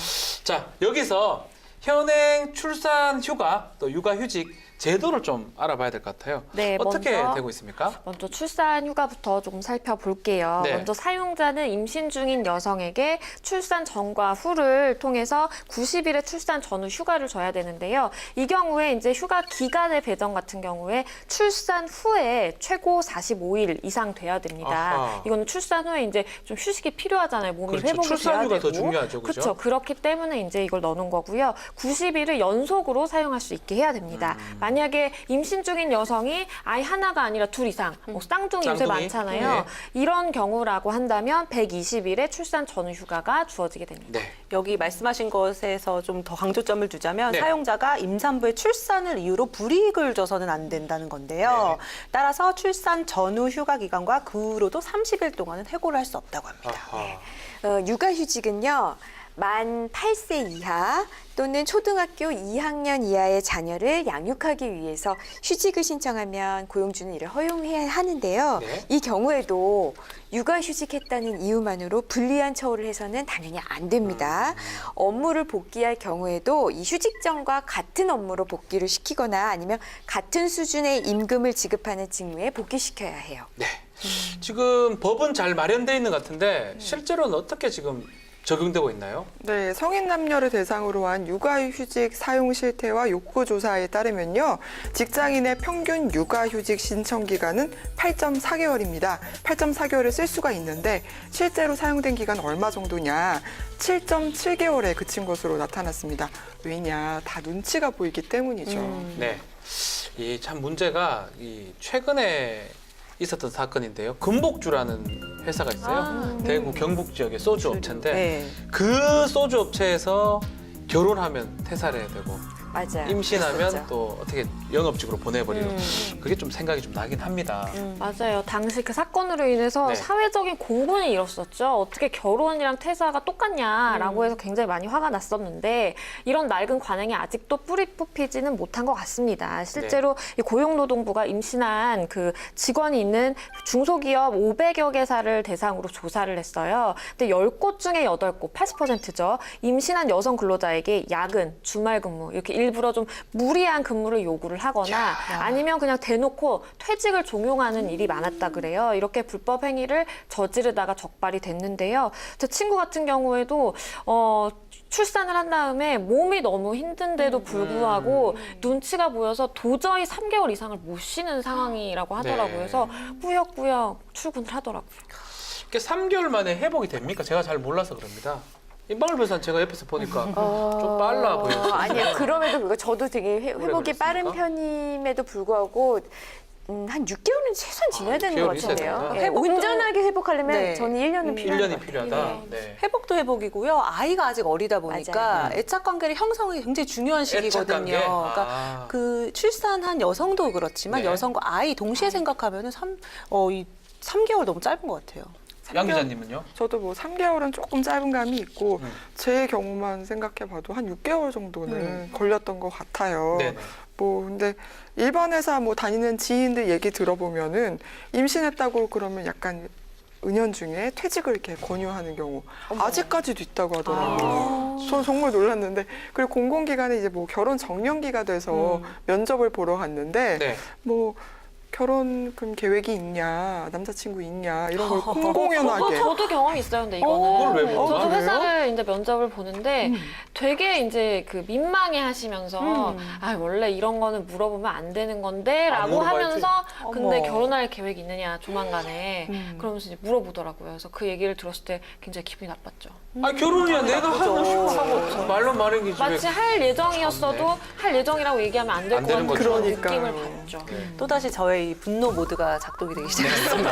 자, 여기서 현행 출산 휴가 또 육아 휴직 제도를 좀 알아봐야 될 것 같아요. 네, 어떻게 먼저 되고 있습니까? 먼저 출산 휴가부터 조금 살펴볼게요. 네. 먼저 사용자는 임신 중인 여성에게 출산 전과 후를 통해서 90일의 출산 전후 휴가를 줘야 되는데요. 이 경우에 이제 휴가 기간의 배정 같은 경우에 출산 후에 최고 45일 이상 돼야 됩니다. 아하. 이거는 출산 후에 이제 좀 휴식이 필요하잖아요. 몸이 그렇죠. 회복이 출산 돼야 휴가 더 되고. 중요하죠, 그죠? 그렇죠. 그렇기 때문에 이제 이걸 넣는 거고요. 90일을 연속으로 사용할 수 있게 해야 됩니다. 만약에 임신 중인 여성이 아이 하나가 아니라 둘 이상, 뭐 쌍둥이 요새 쌍둥이? 많잖아요. 네. 이런 경우라고 한다면 120일의 출산 전후 휴가가 주어지게 됩니다. 네. 여기 말씀하신 것에서 좀 더 강조점을 두자면 네. 사용자가 임산부의 출산을 이유로 불이익을 줘서는 안 된다는 건데요. 네. 따라서 출산 전후 휴가 기간과 그 후로도 30일 동안은 해고를 할 수 없다고 합니다. 아하. 육아휴직은요. 만 8세 이하 또는 초등학교 2학년 이하의 자녀를 양육하기 위해서 휴직을 신청하면 고용주는 이를 허용해야 하는데요. 네. 이 경우에도 육아휴직했다는 이유만으로 불리한 처우를 해서는 당연히 안 됩니다. 업무를 복귀할 경우에도 이 휴직 전과 같은 업무로 복귀를 시키거나 아니면 같은 수준의 임금을 지급하는 직무에 복귀시켜야 해요. 네. 지금 법은 잘 마련돼 있는 것 같은데 실제로는 어떻게 지금 적용되고 있나요? 네, 성인 남녀를 대상으로 한 육아휴직 사용 실태와 욕구 조사에 따르면요. 직장인의 평균 육아휴직 신청 기간은 8.4개월입니다. 8.4개월을 쓸 수가 있는데 실제로 사용된 기간 얼마 정도냐? 7.7개월에 그친 것으로 나타났습니다. 왜냐? 다 눈치가 보이기 때문이죠. 네. 이 참 문제가 이 최근에 있었던 사건인데요. 금복주라는 회사가 있어요. 대구 경북 지역의 소주 업체인데 네. 그 소주 업체에서 결혼하면 퇴사를 해야 되고 맞아요. 임신하면 그랬었죠. 또 어떻게 영업직으로 보내버리는 그게 좀 생각이 좀 나긴 합니다. 맞아요. 당시 그 사건으로 인해서 네. 사회적인 공분이 일었었죠. 어떻게 결혼이랑 퇴사가 똑같냐라고 해서 굉장히 많이 화가 났었는데 이런 낡은 관행이 아직도 뿌리 뽑히지는 못한 것 같습니다. 실제로 이 고용노동부가 임신한 그 직원이 있는 중소기업 500여 개사를 대상으로 조사를 했어요. 근데 10곳 중에 8곳, 80%죠. 임신한 여성 근로자에게 야근, 주말 근무 이렇게 일부러 좀 무리한 근무를 요구를 하거나 아니면 그냥 대놓고 퇴직을 종용하는 일이 많았다 그래요. 이렇게 불법 행위를 저지르다가 적발이 됐는데요. 제 친구 같은 경우에도 출산을 한 다음에 몸이 너무 힘든데도 불구하고 눈치가 보여서 도저히 3개월 이상을 못 쉬는 상황이라고 하더라고요. 네. 그래서 꾸역꾸역 출근을 하더라고요. 이게 3개월 만에 회복이 됩니까? 제가 잘 몰라서 그럽니다. 임방울 변호사는 제가 옆에서 보니까 좀 빨라 보였어요. 아니요. 그럼에도 불구하고 저도 되게 오래 회복이 빠른 걸렸습니까? 편임에도 불구하고 한 6개월은 최소한 지나야 되는 것 6개월 있어야 같은데요. 되나? 예, 온전하게 회복하려면 네. 저는 1년은 필요한 1년이 것 필요하다. 같아요. 네. 회복도 회복이고요. 아이가 아직 어리다 보니까 맞아요. 애착 관계를 형성이 굉장히 중요한 시기거든요. 관계? 그러니까 아. 그 출산한 여성도 그렇지만 네. 여성과 아이 동시에 생각하면은 이 3개월 너무 짧은 것 같아요. 양 기자님은요? 저도 뭐 3개월은 조금 짧은 감이 있고 음. 제 경우만 생각해봐도 한 6개월 정도는 걸렸던 것 같아요. 네네. 뭐 근데 일반 회사 뭐 다니는 지인들 얘기 들어보면은 임신했다고 그러면 약간 은연중에 퇴직을 이렇게 권유하는 경우 아직까지도 있다고 하더라고요. 저 정말 놀랐는데 그리고 공공기관에 이제 뭐 결혼 정년기가 돼서 면접을 보러 갔는데 네. 뭐 결혼 그럼 계획이 있냐, 남자친구 있냐 이런 걸 공공연하게. 저도 경험이 있어요. 근데 이거는 그걸 왜 물어봐? 저도 그래요? 회사를 이제 면접을 보는데 되게 이제 그 민망해 하시면서 아 원래 이런 거는 물어보면 안 되는 건데라고 물어봐야지. 하면서 근데 어머. 결혼할 계획이 있느냐 조만간에 그러면서 이제 물어보더라고요. 그래서 그 얘기를 들었을 때 굉장히 기분이 나빴죠. 아 결혼이야 내가 하고 싶어 하고 말로 말인 게 마치 할 예정이었어도 할 예정이라고 얘기하면 안 될 안 것 되는 같은 거죠. 그런 그러니까요. 느낌을 받죠. 또다시 저의 이 분노 모드가 작동이 되기 시작했습니다.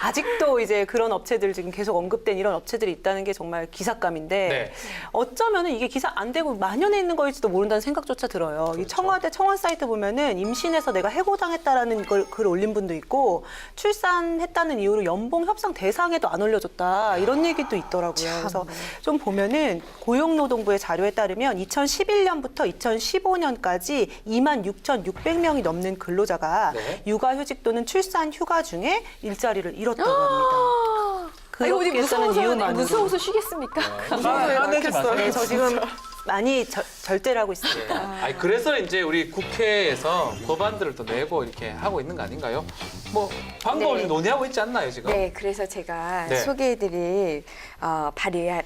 아직도 이제 그런 업체들 지금 계속 언급된 이런 업체들이 있다는 게 정말 기삭감인데 네. 어쩌면은 이게 기사 안 되고 만연해 있는 거일지도 모른다는 생각조차 들어요. 이 청와대 청원 사이트 보면은 임신해서 내가 해고당했다라는 걸 글 올린 분도 있고 출산했다는 이유로 연봉 협상 대상에도 안 올려줬다 이런 얘기도 있더라고요. 그래서 좀 보면은 고용노동부의 자료에 따르면 2011년부터 2015년까지 26,600명이 넘는 근로자가 네. 육아휴직 또는 출산 휴가 중에 일자리를 잃었다고 합니다. 어디 그렇게 쓰는 이유만으로. 무서워서 쉬겠습니까? 화내지 마세요. 네, 저 지금 많이 절제를 하고 있습니다. 아니 그래서 이제 우리 국회에서 법안들을 또 내고 이렇게 하고 있는 거 아닌가요? 뭐 방법을 네. 논의하고 있지 않나요 지금? 네, 그래서 제가 네. 소개해드릴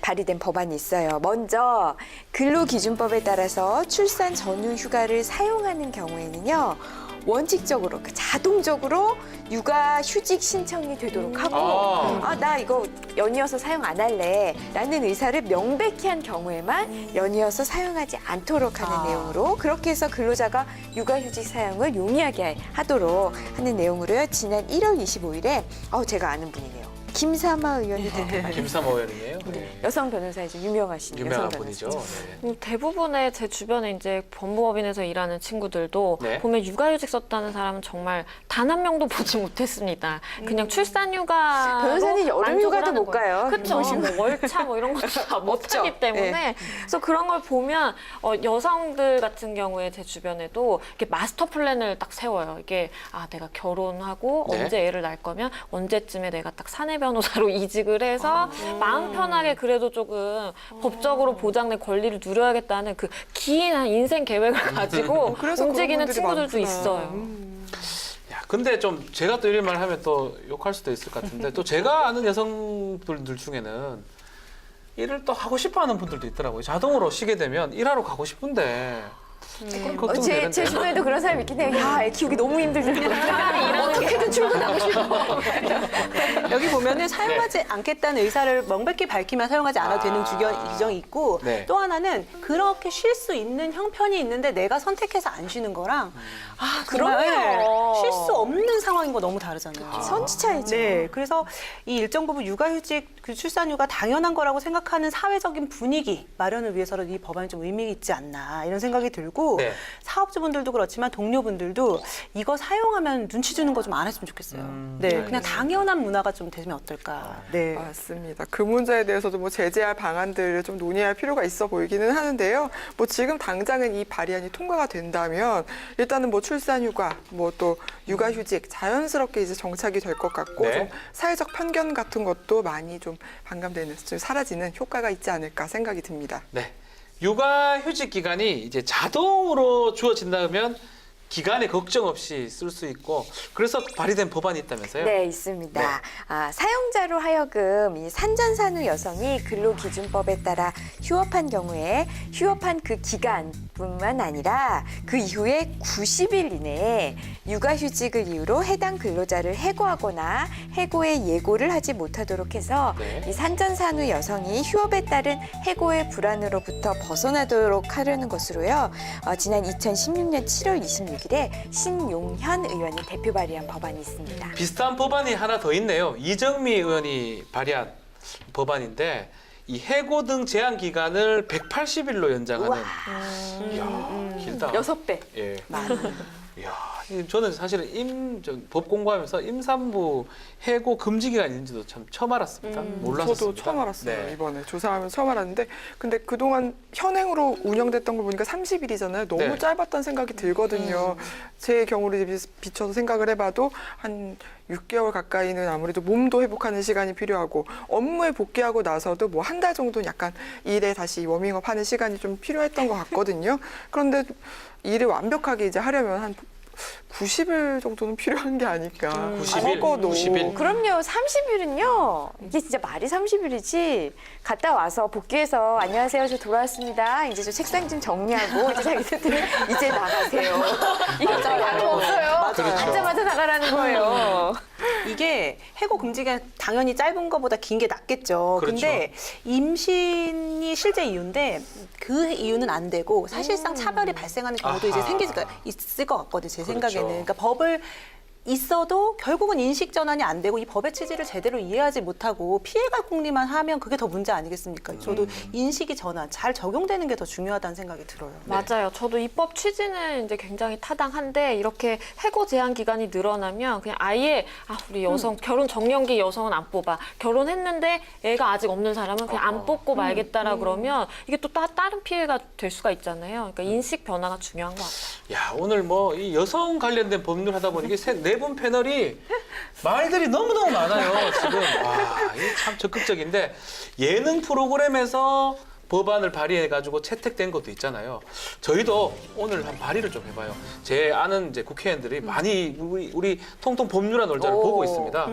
발의된 법안이 있어요. 먼저 근로기준법에 따라서 출산 전후 휴가를 사용하는 경우에는요. 원칙적으로 자동적으로 육아 휴직 신청이 되도록 하고 나 이거 연이어서 사용 안 할래 라는 의사를 명백히 한 경우에만 연이어서 사용하지 않도록 하는 내용으로 그렇게 해서 근로자가 육아 휴직 사용을 용이하게 하도록 하는 내용으로요. 지난 1월 25일에 제가 아는 분이네요. 김삼아 의원이 김삼호 의원이에요. 네. 여성 변호사이죠. 유명하신 유명한 여성 분이죠. 변호사. 네. 대부분의 제 주변에 이제 법무법인에서 일하는 친구들도 네. 보면 육아휴직 썼다는 사람은 정말 단 한 명도 보지 못했습니다. 그냥 출산휴가 변호사님 여름휴가도 못 가요. 그렇죠. 뭐 월차 뭐 이런 것도 다 없죠. 못하기 때문에 그래서 그런 걸 보면 여성들 같은 경우에 제 주변에도 이렇게 마스터 플랜을 딱 세워요. 이게 내가 결혼하고 네. 언제 애를 낳을 거면 언제쯤에 내가 딱 사내 변호사로 이직을 해서 마음 편하게 그래도 조금 법적으로 보장된 권리를 누려야겠다는 그 긴 인생 계획을 가지고 그래서 움직이는 그런 분들이 친구들도 많구나. 있어요. 야, 근데 좀 제가 또 이런 말 하면 또 욕할 수도 있을 것 같은데 또 제가 아는 여성분들 중에는 일을 또 하고 싶어하는 분들도 있더라고요. 자동으로 쉬게 되면 일하러 가고 싶은데 그런 걱정이 되는데. 제 주변에도 그런 사람이 있긴 해요. 야, 애 키우기 너무 힘들더라고. 어떻게든 출근하고 싶어. 여기 보면은 사용하지 않겠다는 의사를 명백히 밝히면 사용하지 않아도 되는 규정이 있고 네. 또 하나는 그렇게 쉴 수 있는 형편이 있는데 내가 선택해서 안 쉬는 거랑 그럼요. 쉴 수 없는 상황인 거 너무 다르잖아요. 선지 차이죠. 네, 그래서 이 일정 부분 육아휴직, 그 출산휴가 당연한 거라고 생각하는 사회적인 분위기 마련을 위해서는 이 법안이 좀 의미 있지 않나 이런 생각이 들고 네. 사업주분들도 그렇지만 동료분들도 이거 사용하면 눈치 주는 거 좀 안 했으면 좋겠어요. 네, 그냥 알겠습니다. 당연한 문화가 좀 되면 어떨까. 네. 맞습니다. 그 문제에 대해서도 뭐 제재할 방안들을 좀 논의할 필요가 있어 보이기는 하는데요. 뭐 지금 당장은 이 발의안이 통과가 된다면 일단은 뭐 출산휴가, 뭐 또 육아휴직 자연스럽게 이제 정착이 될 것 같고 네. 좀 사회적 편견 같은 것도 많이 좀 반감되는, 좀 사라지는 효과가 있지 않을까 생각이 듭니다. 네. 육아휴직 기간이 이제 자동으로 주어진다면 기간에 걱정 없이 쓸 수 있고 그래서 발의된 법안이 있다면서요? 네, 있습니다. 네. 사용자로 하여금 이 산전산후 여성이 근로기준법에 따라 휴업한 경우에 휴업한 그 기간뿐만 아니라 그 이후에 90일 이내에 육아휴직을 이유로 해당 근로자를 해고하거나 해고의 예고를 하지 못하도록 해서 네. 이 산전산후 여성이 휴업에 따른 해고의 불안으로부터 벗어나도록 하려는 것으로요. 지난 2016년 7월 26일에 신용현 의원이 대표 발의한 법안이 있습니다. 비슷한 법안이 하나 더 있네요. 이정미 의원이 발의한 법안인데 이 해고 등 제한 기간을 180일로 연장하는. 이야, 길다. 6배. 예. 많아요. 이야, 저는 사실은 법 공부하면서 임산부 해고 금지 기간이 있는지도 참 처음 알았습니다. 몰랐었습니다. 저도 처음 알았어요. 네. 이번에 조사하면서 처음 알았는데 근데 그동안 현행으로 운영됐던 걸 보니까 30일이잖아요. 너무 네. 짧았다는 생각이 들거든요. 제 경우를 비춰서 생각을 해봐도 한 6개월 가까이는 아무래도 몸도 회복하는 시간이 필요하고 업무에 복귀하고 나서도 뭐 한 달 정도는 약간 일에 다시 워밍업 하는 시간이 좀 필요했던 것 같거든요. 그런데 일을 완벽하게 이제 하려면 한 90일 정도는 필요한 게 아닐까. 90일? 적어도. 90일? 그럼요. 30일은요. 이게 진짜 말이 30일이지. 갔다 와서 복귀해서 안녕하세요. 저 돌아왔습니다. 이제 저 책상 좀 정리하고 이제 자기들이 이제 나가세요. 이런 거 다름 없어요. 그렇죠. 앉자마자 나가라는 거예요. 이게 해고 금지가 당연히 짧은 것보다 긴 게 낫겠죠. 그렇죠. 근데 임신이 실제 이유인데 그 이유는 안 되고 사실상 차별이 발생하는 경우도 이제 아하. 있을 것 같거든요. 제 그렇죠. 생각에는. 그러니까 법을 있어도 결국은 인식 전환이 안 되고 이 법의 취지를 제대로 이해하지 못하고 피해갈 궁리만 하면 그게 더 문제 아니겠습니까? 저도 인식이 전환 잘 적용되는 게 더 중요하다는 생각이 들어요. 맞아요. 저도 입법 취지는 이제 굉장히 타당한데 이렇게 해고 제한 기간이 늘어나면 그냥 아예 우리 여성 결혼 정년기 여성은 안 뽑아. 결혼했는데 애가 아직 없는 사람은 그냥 안 뽑고 말겠다라 그러면 이게 또 다른 피해가 될 수가 있잖아요. 그러니까 인식 변화가 중요한 것 같아요. 야, 오늘 뭐 이 여성 관련된 법률 하다 보니 이게 네 분 패널이 말들이 너무너무 많아요. 지금 와, 이게 참 적극적인데 예능 프로그램에서 법안을 발의해가지고 채택된 것도 있잖아요. 저희도 오늘 한 발의를 좀 해봐요. 제 아는 이제 국회의원들이 많이 우리 통통 법률안 놀자를 보고 있습니다.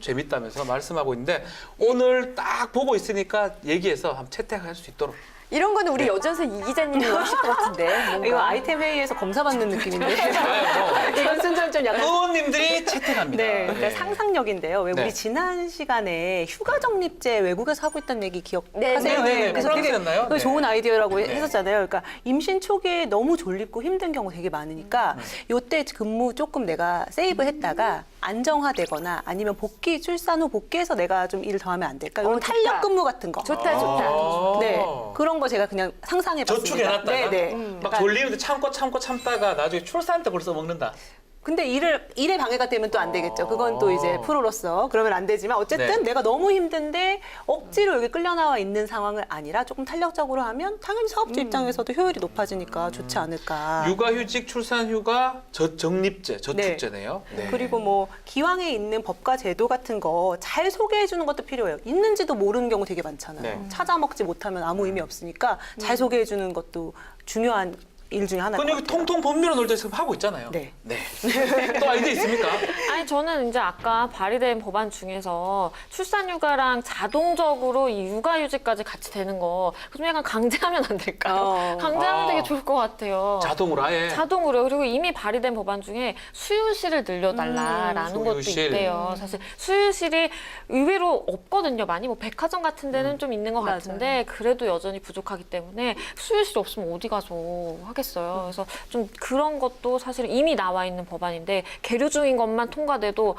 재밌다면서 말씀하고 있는데 오늘 딱 보고 있으니까 얘기해서 한번 채택할 수 있도록. 이런 거는 우리 여전서 이 기자님이 하실 것 같은데. 뭔가. 이거 아이템 회의에서 검사받는 느낌인데. 이건 순전 좀 약간. 의원님들이 채택합니다. 네, 그러니까 예. 상상력인데요. 왜 네. 우리 지난 시간에 휴가 적립제 외국에서 하고 있다는 얘기 기억하세요? 네. 그래서 되게 프랑스였나요? 그거 네. 좋은 아이디어라고 네. 했었잖아요. 그러니까 임신 초기에 너무 졸립고 힘든 경우 되게 많으니까 요때 근무 조금 내가 세이브했다가 안정화되거나 아니면 출산 후 복귀해서 내가 좀 일을 더 하면 안 될까? 이런 좋다. 탄력 근무 같은 거. 좋다, 좋다. 네, 그런 거 제가 그냥 상상해봤습니다. 저축해놨다가 네, 네. 막 그러니까 졸리는데 참다가 나중에 출산 때 벌써 먹는다. 근데 일에 방해가 되면 또 안 되겠죠. 그건 또 이제 프로로서 그러면 안 되지만 어쨌든 네. 내가 너무 힘든데 억지로 여기 끌려 나와 있는 상황은 아니라 조금 탄력적으로 하면 당연히 사업주 입장에서도 효율이 높아지니까 좋지 않을까. 육아휴직, 출산휴가, 적립제, 저축제네요. 네. 그리고 뭐 기왕에 있는 법과 제도 같은 거 잘 소개해 주는 것도 필요해요. 있는지도 모르는 경우 되게 많잖아요. 네. 찾아 먹지 못하면 아무 의미 없으니까 잘 소개해 주는 것도 중요한 일 중에 하나인 그건 것 여기 같아요. 통통 법률안 놀자 지금 하고 있잖아요. 네. 또 아이디어 있습니까? 아니 저는 이제 아까 발의된 법안 중에서 출산휴가랑 자동적으로 이 육아휴직까지 같이 되는 거 좀 약간 강제하면 안 될까요? 강제하면 되게 좋을 것 같아요. 자동으로 아예. 자동으로요. 그리고 이미 발의된 법안 중에 수유실을 늘려달라라는 것도 수유실. 있대요. 사실 수유실이 의외로 없거든요. 많이 뭐 백화점 같은 데는 좀 있는 것 같은데 그래도 여전히 부족하기 때문에 수유실 없으면 어디 가서 하겠어요. 그래서 좀 그런 것도 사실 이미 나와 있는 법안인데 계류 중인 것만 통과돼도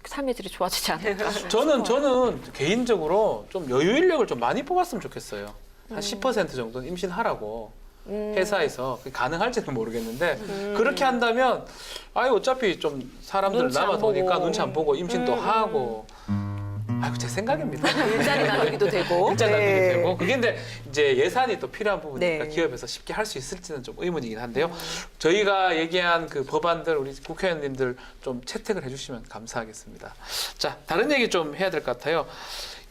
삶의 질이 좋아지지 않을까. 저는 개인적으로 좀 여유 인력을 좀 많이 뽑았으면 좋겠어요. 한 10% 정도는 임신하라고 회사에서 가능할지는 모르겠는데 그렇게 한다면 아유 어차피 좀 사람들 눈치 안 남아 도니까 보고. 눈치 안 보고 임신도 하고. 아이고 제 생각입니다. 일자리 나누기도 되고. 일자 나누게 네. 되고 그게 근데 이제 예산이 또 필요한 부분이니까 네. 기업에서 쉽게 할 수 있을지는 좀 의문이긴 한데요. 저희가 얘기한 그 법안들 우리 국회의원님들 좀 채택을 해주시면 감사하겠습니다. 자 다른 얘기 좀 해야 될 것 같아요.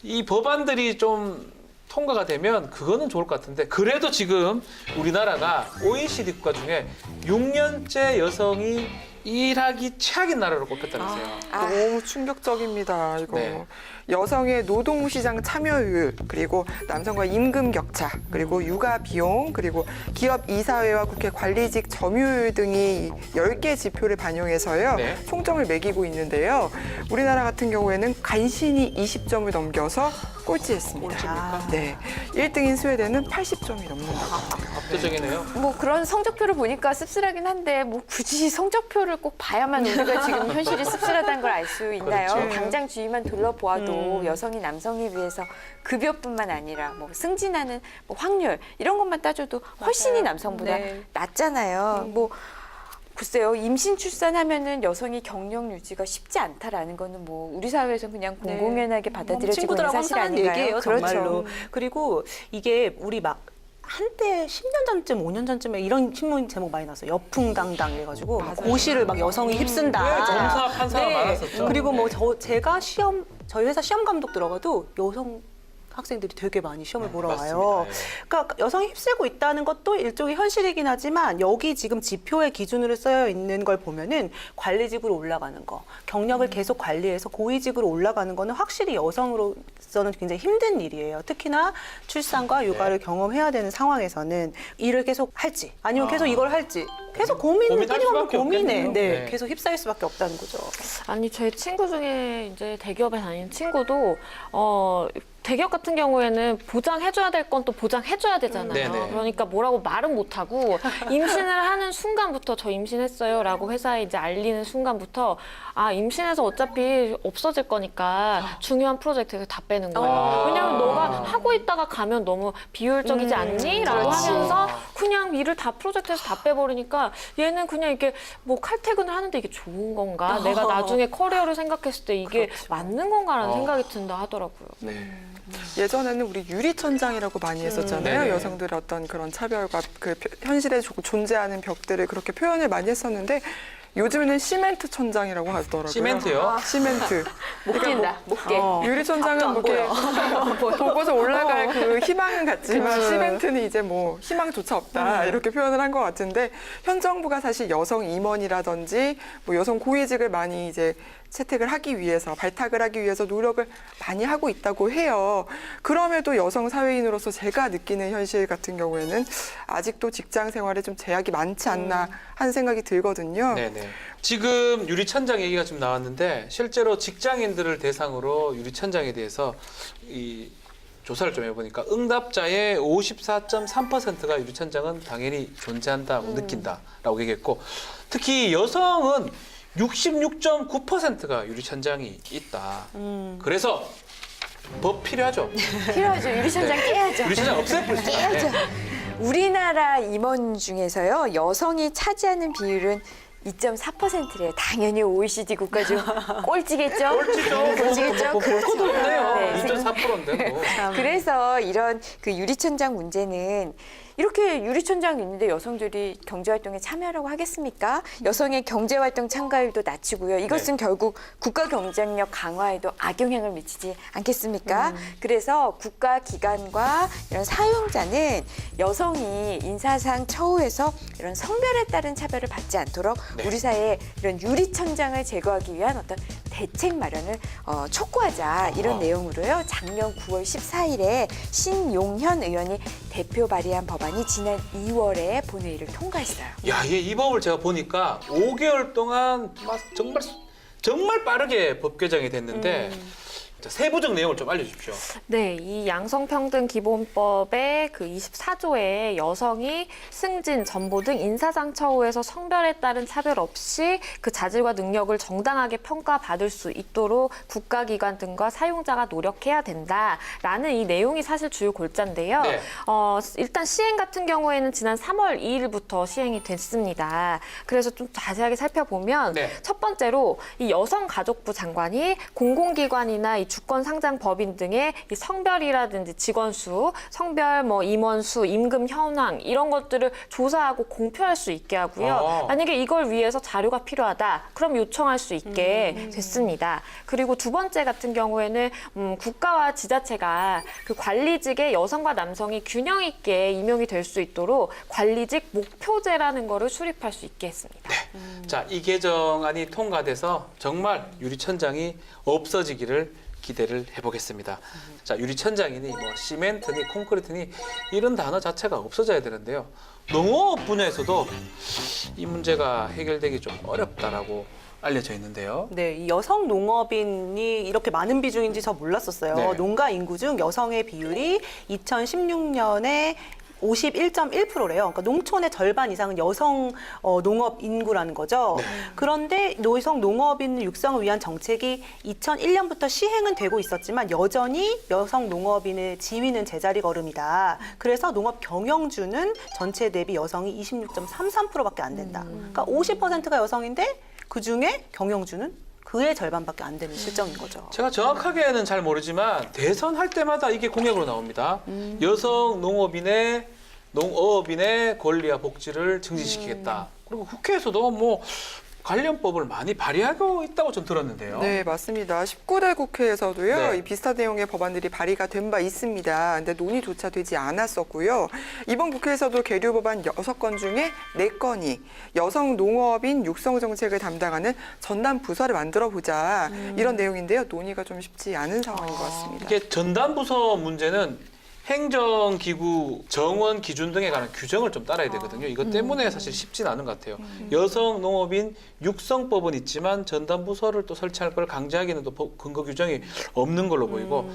이 법안들이 좀 통과가 되면 그거는 좋을 것 같은데 그래도 지금 우리나라가 OECD 국가 중에 6년째 여성이 일하기 최악인 나라로 꼽혔다면서요. 너무 충격적입니다. 이거 네. 여성의 노동시장 참여율 그리고 남성과 임금 격차 그리고 육아 비용 그리고 기업 이사회와 국회 관리직 점유율 등이 10개 지표를 반영해서요. 네. 총점을 매기고 있는데요. 우리나라 같은 경우에는 간신히 20점을 넘겨서 꼴찌했습니다. 꼴찌입니까? 네, 1등인 스웨덴은 80점이 넘는다고 합니다. 압도적이네요. 뭐 그런 성적표를 보니까 씁쓸하긴 한데 뭐 굳이 성적표를 꼭 봐야만 우리가 지금 현실이 씁쓸하다는 걸 알 수 있나요? 그렇죠. 당장 주위만 둘러보아도 여성이 남성에 비해서 급여뿐만 아니라 뭐 승진하는 뭐 확률 이런 것만 따져도 훨씬히 남성보다 네. 낫잖아요. 뭐 글쎄요, 임신 출산하면은 여성이 경력 유지가 쉽지 않다라는 거는 뭐 우리 사회에서 그냥 공공연하게 받아들여지고 있는 친구들하고 사실 항상 아닌가요? 얘기해요, 그렇죠. 정말로. 그리고 이게 우리 막 한때 10년 전쯤, 5년 전쯤에 이런 신문 제목 많이 나왔어요. 여풍당당 해가지고 고시를 막 여성이 휩쓴다. 검사 판사가 많았었죠. 그리고 뭐 제가 저희 회사 시험 감독 들어가도 여성 학생들이 되게 많이 시험을 보러 와요. 맞습니다. 그러니까 여성이 휩쓸고 있다는 것도 일종의 현실이긴 하지만 여기 지금 지표의 기준으로 쓰여 있는 걸 보면은 관리직으로 올라가는 거, 경력을 계속 관리해서 고위직으로 올라가는 거는 확실히 여성으로서는 굉장히 힘든 일이에요. 특히나 출산과 육아를 경험해야 되는 상황에서는 일을 계속 할지 아니면 계속 이걸 할지 계속 고민할 끊임없는 수밖에 고민에 없겠네요. 네. 계속 휩싸일 수밖에 없다는 거죠. 아니 제 친구 중에 이제 대기업에 다니는 친구도 대기업 같은 경우에는 보장해줘야 될 건 또 보장해줘야 되잖아요. 네네. 그러니까 뭐라고 말은 못하고 임신을 하는 순간부터 저 임신했어요라고 회사에 이제 알리는 순간부터 아 임신해서 어차피 없어질 거니까 중요한 프로젝트에서 다 빼는 거예요. 왜냐하면 너가 하고 있다가 가면 너무 비효율적이지 않니? 라고 그렇지. 하면서 그냥 일을 다 프로젝트에서 다 빼버리니까 얘는 그냥 이렇게 뭐 칼퇴근을 하는데 이게 좋은 건가? 내가 나중에 커리어를 생각했을 때 이게 맞는 건가라는 생각이 든다 하더라고요. 네. 예전에는 우리 유리천장이라고 많이 했었잖아요. 네네. 여성들의 어떤 그런 차별과 그 현실에 존재하는 벽들을 그렇게 표현을 많이 했었는데 요즘에는 시멘트 천장이라고 하더라고요. 시멘트요? 시멘트. 못 깬다, 못 깨. 유리천장은 뭐 이렇게 보고서 올라갈 그 희망은 같지만 시멘트는 이제 뭐 희망조차 없다 이렇게 표현을 한 것 같은데 현 정부가 사실 여성 임원이라든지 뭐 여성 고위직을 많이 이제 채택을 하기 위해서 발탁을 하기 위해서 노력을 많이 하고 있다고 해요. 그럼에도 여성 사회인으로서 제가 느끼는 현실 같은 경우에는 아직도 직장 생활에 좀 제약이 많지 않나 하는 생각이 들거든요. 네네. 지금 유리천장 얘기가 좀 나왔는데 실제로 직장인들을 대상으로 유리천장에 대해서 이 조사를 좀 해보니까 응답자의 54.3%가 유리천장은 당연히 존재한다고 느낀다라고 얘기했고 특히 여성은 66.9%가 유리천장이 있다. 그래서 법 필요하죠. 필요하죠. 유리천장 깨야죠. 유리천장 없애버리죠. 깨야죠. 네. 우리나라 임원 중에서요 여성이 차지하는 비율은 2.4%래요. 당연히 OECD 국가 중 꼴찌겠죠? 꼴찌겠죠? 그것도 없네요. 네. 2.4%인데 뭐. 그래서 이런 그 유리천장 문제는 이렇게 유리천장이 있는데 여성들이 경제활동에 참여하라고 하겠습니까? 여성의 경제활동 참가율도 낮추고요. 이것은 결국 국가 경쟁력 강화에도 악영향을 미치지 않겠습니까? 그래서 국가기관과 이런 사용자는 여성이 인사상 처우에서 이런 성별에 따른 차별을 받지 않도록 네. 우리 사회에 이런 유리천장을 제거하기 위한 어떤 대책 마련을 촉구하자 이런 내용으로요. 작년 9월 14일에 신용현 의원이 대표 발의한 법안이 지난 2월에 본회의를 통과했어요. 야, 이 법을 제가 보니까 5개월 동안 막 정말 빠르게 법 개정이 됐는데 자, 세부적 내용을 좀 알려주십시오. 네, 이 양성평등기본법의 그 24조에 여성이 승진, 전보 등 인사상 처우에서 성별에 따른 차별 없이 그 자질과 능력을 정당하게 평가받을 수 있도록 국가기관 등과 사용자가 노력해야 된다라는 이 내용이 사실 주요 골자인데요. 네. 일단 시행 같은 경우에는 지난 3월 2일부터 시행이 됐습니다. 그래서 좀 자세하게 살펴보면 네. 첫 번째로 이 여성가족부 장관이 공공기관이나 이 주권 상장 법인 등의 이 성별이라든지 직원 수, 성별 뭐 임원 수, 임금 현황 이런 것들을 조사하고 공표할 수 있게 하고요. 만약에 이걸 위해서 자료가 필요하다, 그럼 요청할 수 있게 됐습니다. 그리고 두 번째 같은 경우에는 국가와 지자체가 그 관리직에 여성과 남성이 균형 있게 임용이 될 수 있도록 관리직 목표제라는 거를 수립할 수 있게 했습니다. 자, 이 개정안이 통과돼서 정말 유리천장이 없어지기를 기대를 해보겠습니다. 자, 유리천장이니 뭐 시멘트니 콘크리트니 이런 단어 자체가 없어져야 되는데요. 농업 분야에서도 이 문제가 해결되기 좀 어렵다라고 알려져 있는데요. 네, 이 여성 농업인이 이렇게 많은 비중인지 저 몰랐었어요. 네. 농가 인구 중 여성의 비율이 2016년에 51.1%래요. 그러니까 농촌의 절반 이상은 여성 농업 인구라는 거죠. 그런데 여성 농업인 육성을 위한 정책이 2001년부터 시행은 되고 있었지만 여전히 여성 농업인의 지위는 제자리 걸음이다. 그래서 농업 경영주는 전체 대비 여성이 26.33%밖에 안 된다. 그러니까 50%가 여성인데 그중에 경영주는 그의 절반밖에 안 되는 실정인 거죠. 제가 정확하게는 잘 모르지만 대선할 때마다 이게 공약으로 나옵니다. 여성 농업인의 권리와 복지를 증진시키겠다. 그리고 국회에서도 뭐 관련법을 많이 발의하고 있다고 전 들었는데요. 네, 맞습니다. 19대 국회에서도요, 네. 이 비슷한 내용의 법안들이 발의가 된 바 있습니다. 근데 논의조차 되지 않았었고요. 이번 국회에서도 계류 법안 6건 중에 4건이 여성 농업인 육성 정책을 담당하는 전담 부서를 만들어 보자 이런 내용인데요. 논의가 좀 쉽지 않은 상황인 것 같습니다. 이게 전담 부서 문제는 행정기구 정원 기준 등에 관한 규정을 좀 따라야 되거든요. 이것 때문에 사실 쉽진 않은 것 같아요. 여성 농업인 육성법은 있지만 전담 부서를 또 설치할 걸 강제하기는 또 근거 규정이 없는 걸로 보이고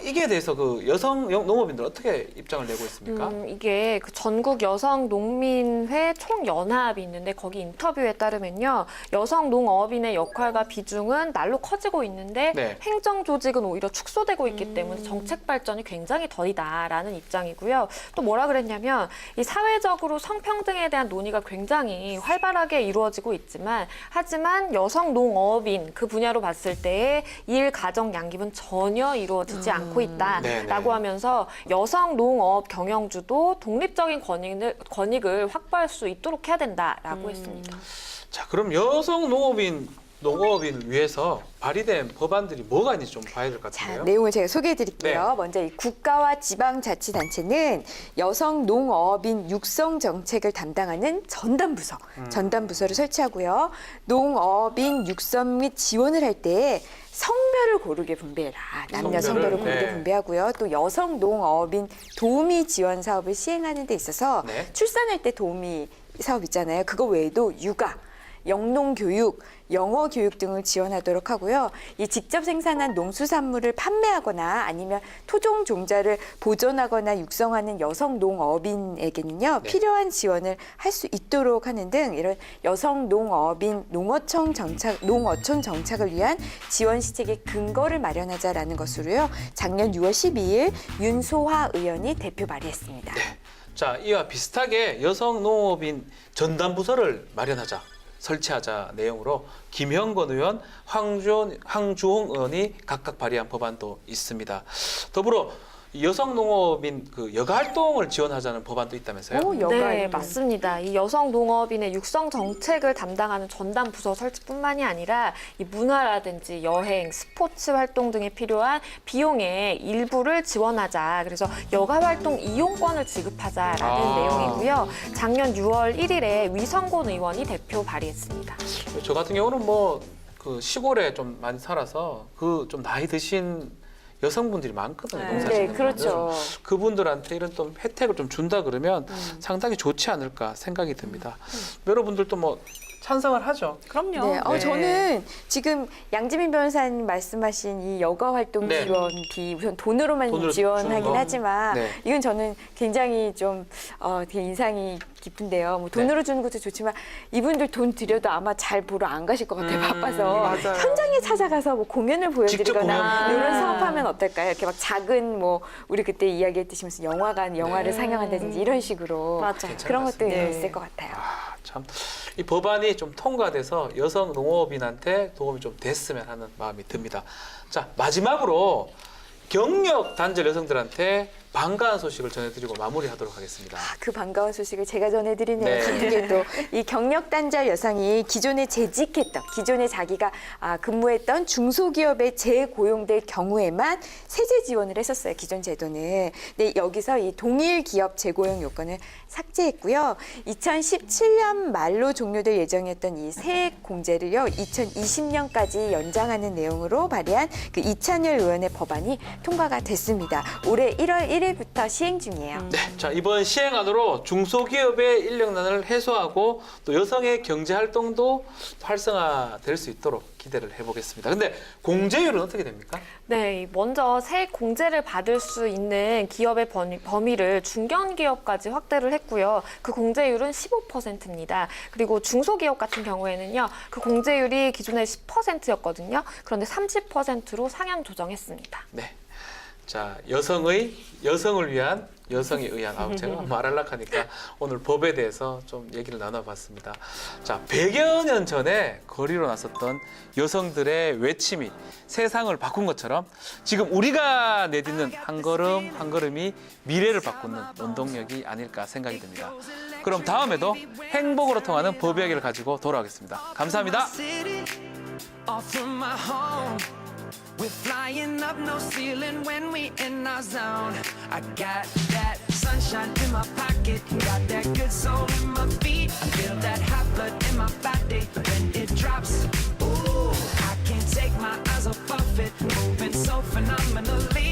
이게 대해서 그 여성 농업인들 어떻게 입장을 내고 있습니까? 이게 그 전국 여성 농민회 총연합이 있는데 거기 인터뷰에 따르면요. 여성 농업인의 역할과 비중은 날로 커지고 있는데 네. 행정 조직은 오히려 축소되고 있기 때문에 정책 발전이 굉장히 더디다라는 입장이고요. 또 뭐라 그랬냐면 이 사회적으로 성평등에 대한 논의가 굉장히 활발하게 이루어지고 있지만 하지만 여성 농업인 그 분야로 봤을 때의 일 가정 양립은 전혀 이루어지지 않고 있다라고 네네. 하면서 여성 농업 경영주도 독립적인 권익을 확보할 수 있도록 해야 된다라고 했습니다. 자, 그럼 여성 농업인을 위해서 발의된 법안들이 뭐가 있는지 좀 봐야 될 것 자, 같은데요. 내용을 제가 소개해 드릴게요. 네. 먼저 이 국가와 지방자치단체는 여성 농업인 육성 정책을 담당하는 전담부서, 전담부서를 설치하고요. 농업인 육성 및 지원을 할 때 성별을 고르게 분배해라. 남녀 성별을 고르게 네. 분배하고요. 또 여성 농업인 도우미 지원 사업을 시행하는 데 있어서 네. 출산할 때 도우미 사업 있잖아요. 그거 외에도 육아, 영농 교육, 영어 교육 등을 지원하도록 하고요. 이 직접 생산한 농수산물을 판매하거나 아니면 토종 종자를 보존하거나 육성하는 여성 농업인에게는요. 네. 필요한 지원을 할 수 있도록 하는 등 이런 여성 농업인 농어촌 정착을 위한 지원 시책의 근거를 마련하자라는 것으로요. 작년 6월 12일 윤소화 의원이 대표 발의했습니다. 자, 이와 비슷하게 여성 농업인 전담 부서를 마련하자. 설치하자 내용으로 김형건 의원, 황주홍 의원이 각각 발의한 법안도 있습니다. 더불어 여성 농업인 그 여가 활동을 지원하자는 법안도 있다면서요? 오, 여가 네, 활동. 맞습니다. 이 여성 농업인의 육성 정책을 담당하는 전담 부서 설치뿐만이 아니라 이 문화라든지 여행, 스포츠 활동 등에 필요한 비용의 일부를 지원하자. 그래서 여가 활동 이용권을 지급하자라는 아. 내용이고요. 작년 6월 1일에 위성곤 의원이 대표 발의했습니다. 저 같은 경우는 뭐 그 시골에 좀 많이 살아서 그 좀 나이 드신 여성분들이 많거든요. 네. 농사 네, 짓는 그렇죠. 분들. 그분들한테 이런 좀 혜택을 좀 준다 그러면 상당히 좋지 않을까 생각이 듭니다. 여러분들도 뭐 찬성을 하죠. 그럼요. 네, 네. 저는 지금 양지민 변호사님 말씀하신 이 여가 활동 네. 지원비 우선 돈으로만 돈으로 지원하긴 주는 거. 하지만 네. 이건 저는 굉장히 좀 되게 인상이 깊은데요. 뭐 돈으로 주는 것도 좋지만 이분들 돈 들여도 아마 잘 보러 안 가실 것 같아요. 바빠서 맞아요. 현장에 찾아가서 뭐 공연을 보여드리거나 공연. 이런 사업하면 어떨까요? 이렇게 막 작은 뭐 우리 그때 이야기했듯이 무슨 영화관 영화를 상영한다든지 이런 식으로 맞아요. 그런 것도 네. 있을 것 같아요. 아, 참 이 법안이 좀 통과돼서 여성 농업인한테 도움이 좀 됐으면 하는 마음이 듭니다. 자, 마지막으로 경력 단절 여성들한테 반가운 소식을 전해드리고 마무리하도록 하겠습니다. 그 반가운 소식을 제가 전해드리네요. 네. 기쁘게도 이 경력 단절 여성이 기존에 재직했던, 기존에 자기가 근무했던 중소기업에 재고용될 경우에만 세제 지원을 했었어요. 기존 제도는. 근데 여기서 이 동일 기업 재고용 요건을 삭제했고요. 2017년 말로 종료될 예정이었던 이 세액 공제를요, 2020년까지 연장하는 내용으로 발의한 그 이찬열 의원의 법안이 통과가 됐습니다. 올해 1월 1일부터 시행 중이에요. 네, 자 이번 시행안으로 중소기업의 인력난을 해소하고 또 여성의 경제 활동도 활성화될 수 있도록 기대를 해보겠습니다. 근데 공제율은 어떻게 됩니까? 네, 먼저 세액 공제를 받을 수 있는 기업의 범위를 중견기업까지 확대를 했고요. 그 공제율은 15%입니다. 그리고 중소기업 같은 경우에는요, 그 공제율이 기존에 10%였거든요. 그런데 30%로 상향 조정했습니다. 네. 자, 여성을 위한 여성에 의한 제가 말하려고 하니까 오늘 법에 대해서 좀 얘기를 나눠봤습니다. 자, 100여 년 전에 거리로 나섰던 여성들의 외침이 세상을 바꾼 것처럼 지금 우리가 내딛는 한 걸음 한 걸음이 미래를 바꾸는 원동력이 아닐까 생각이 듭니다. 그럼 다음에도 행복으로 통하는 법 이야기를 가지고 돌아오겠습니다. 감사합니다. Off from my home, we're flying up no ceiling when we in our zone. I got that sunshine in my pocket, got that good soul in my feet. I feel that hot blood in my body when it drops. Ooh, I can't take my eyes off of it, moving so phenomenally.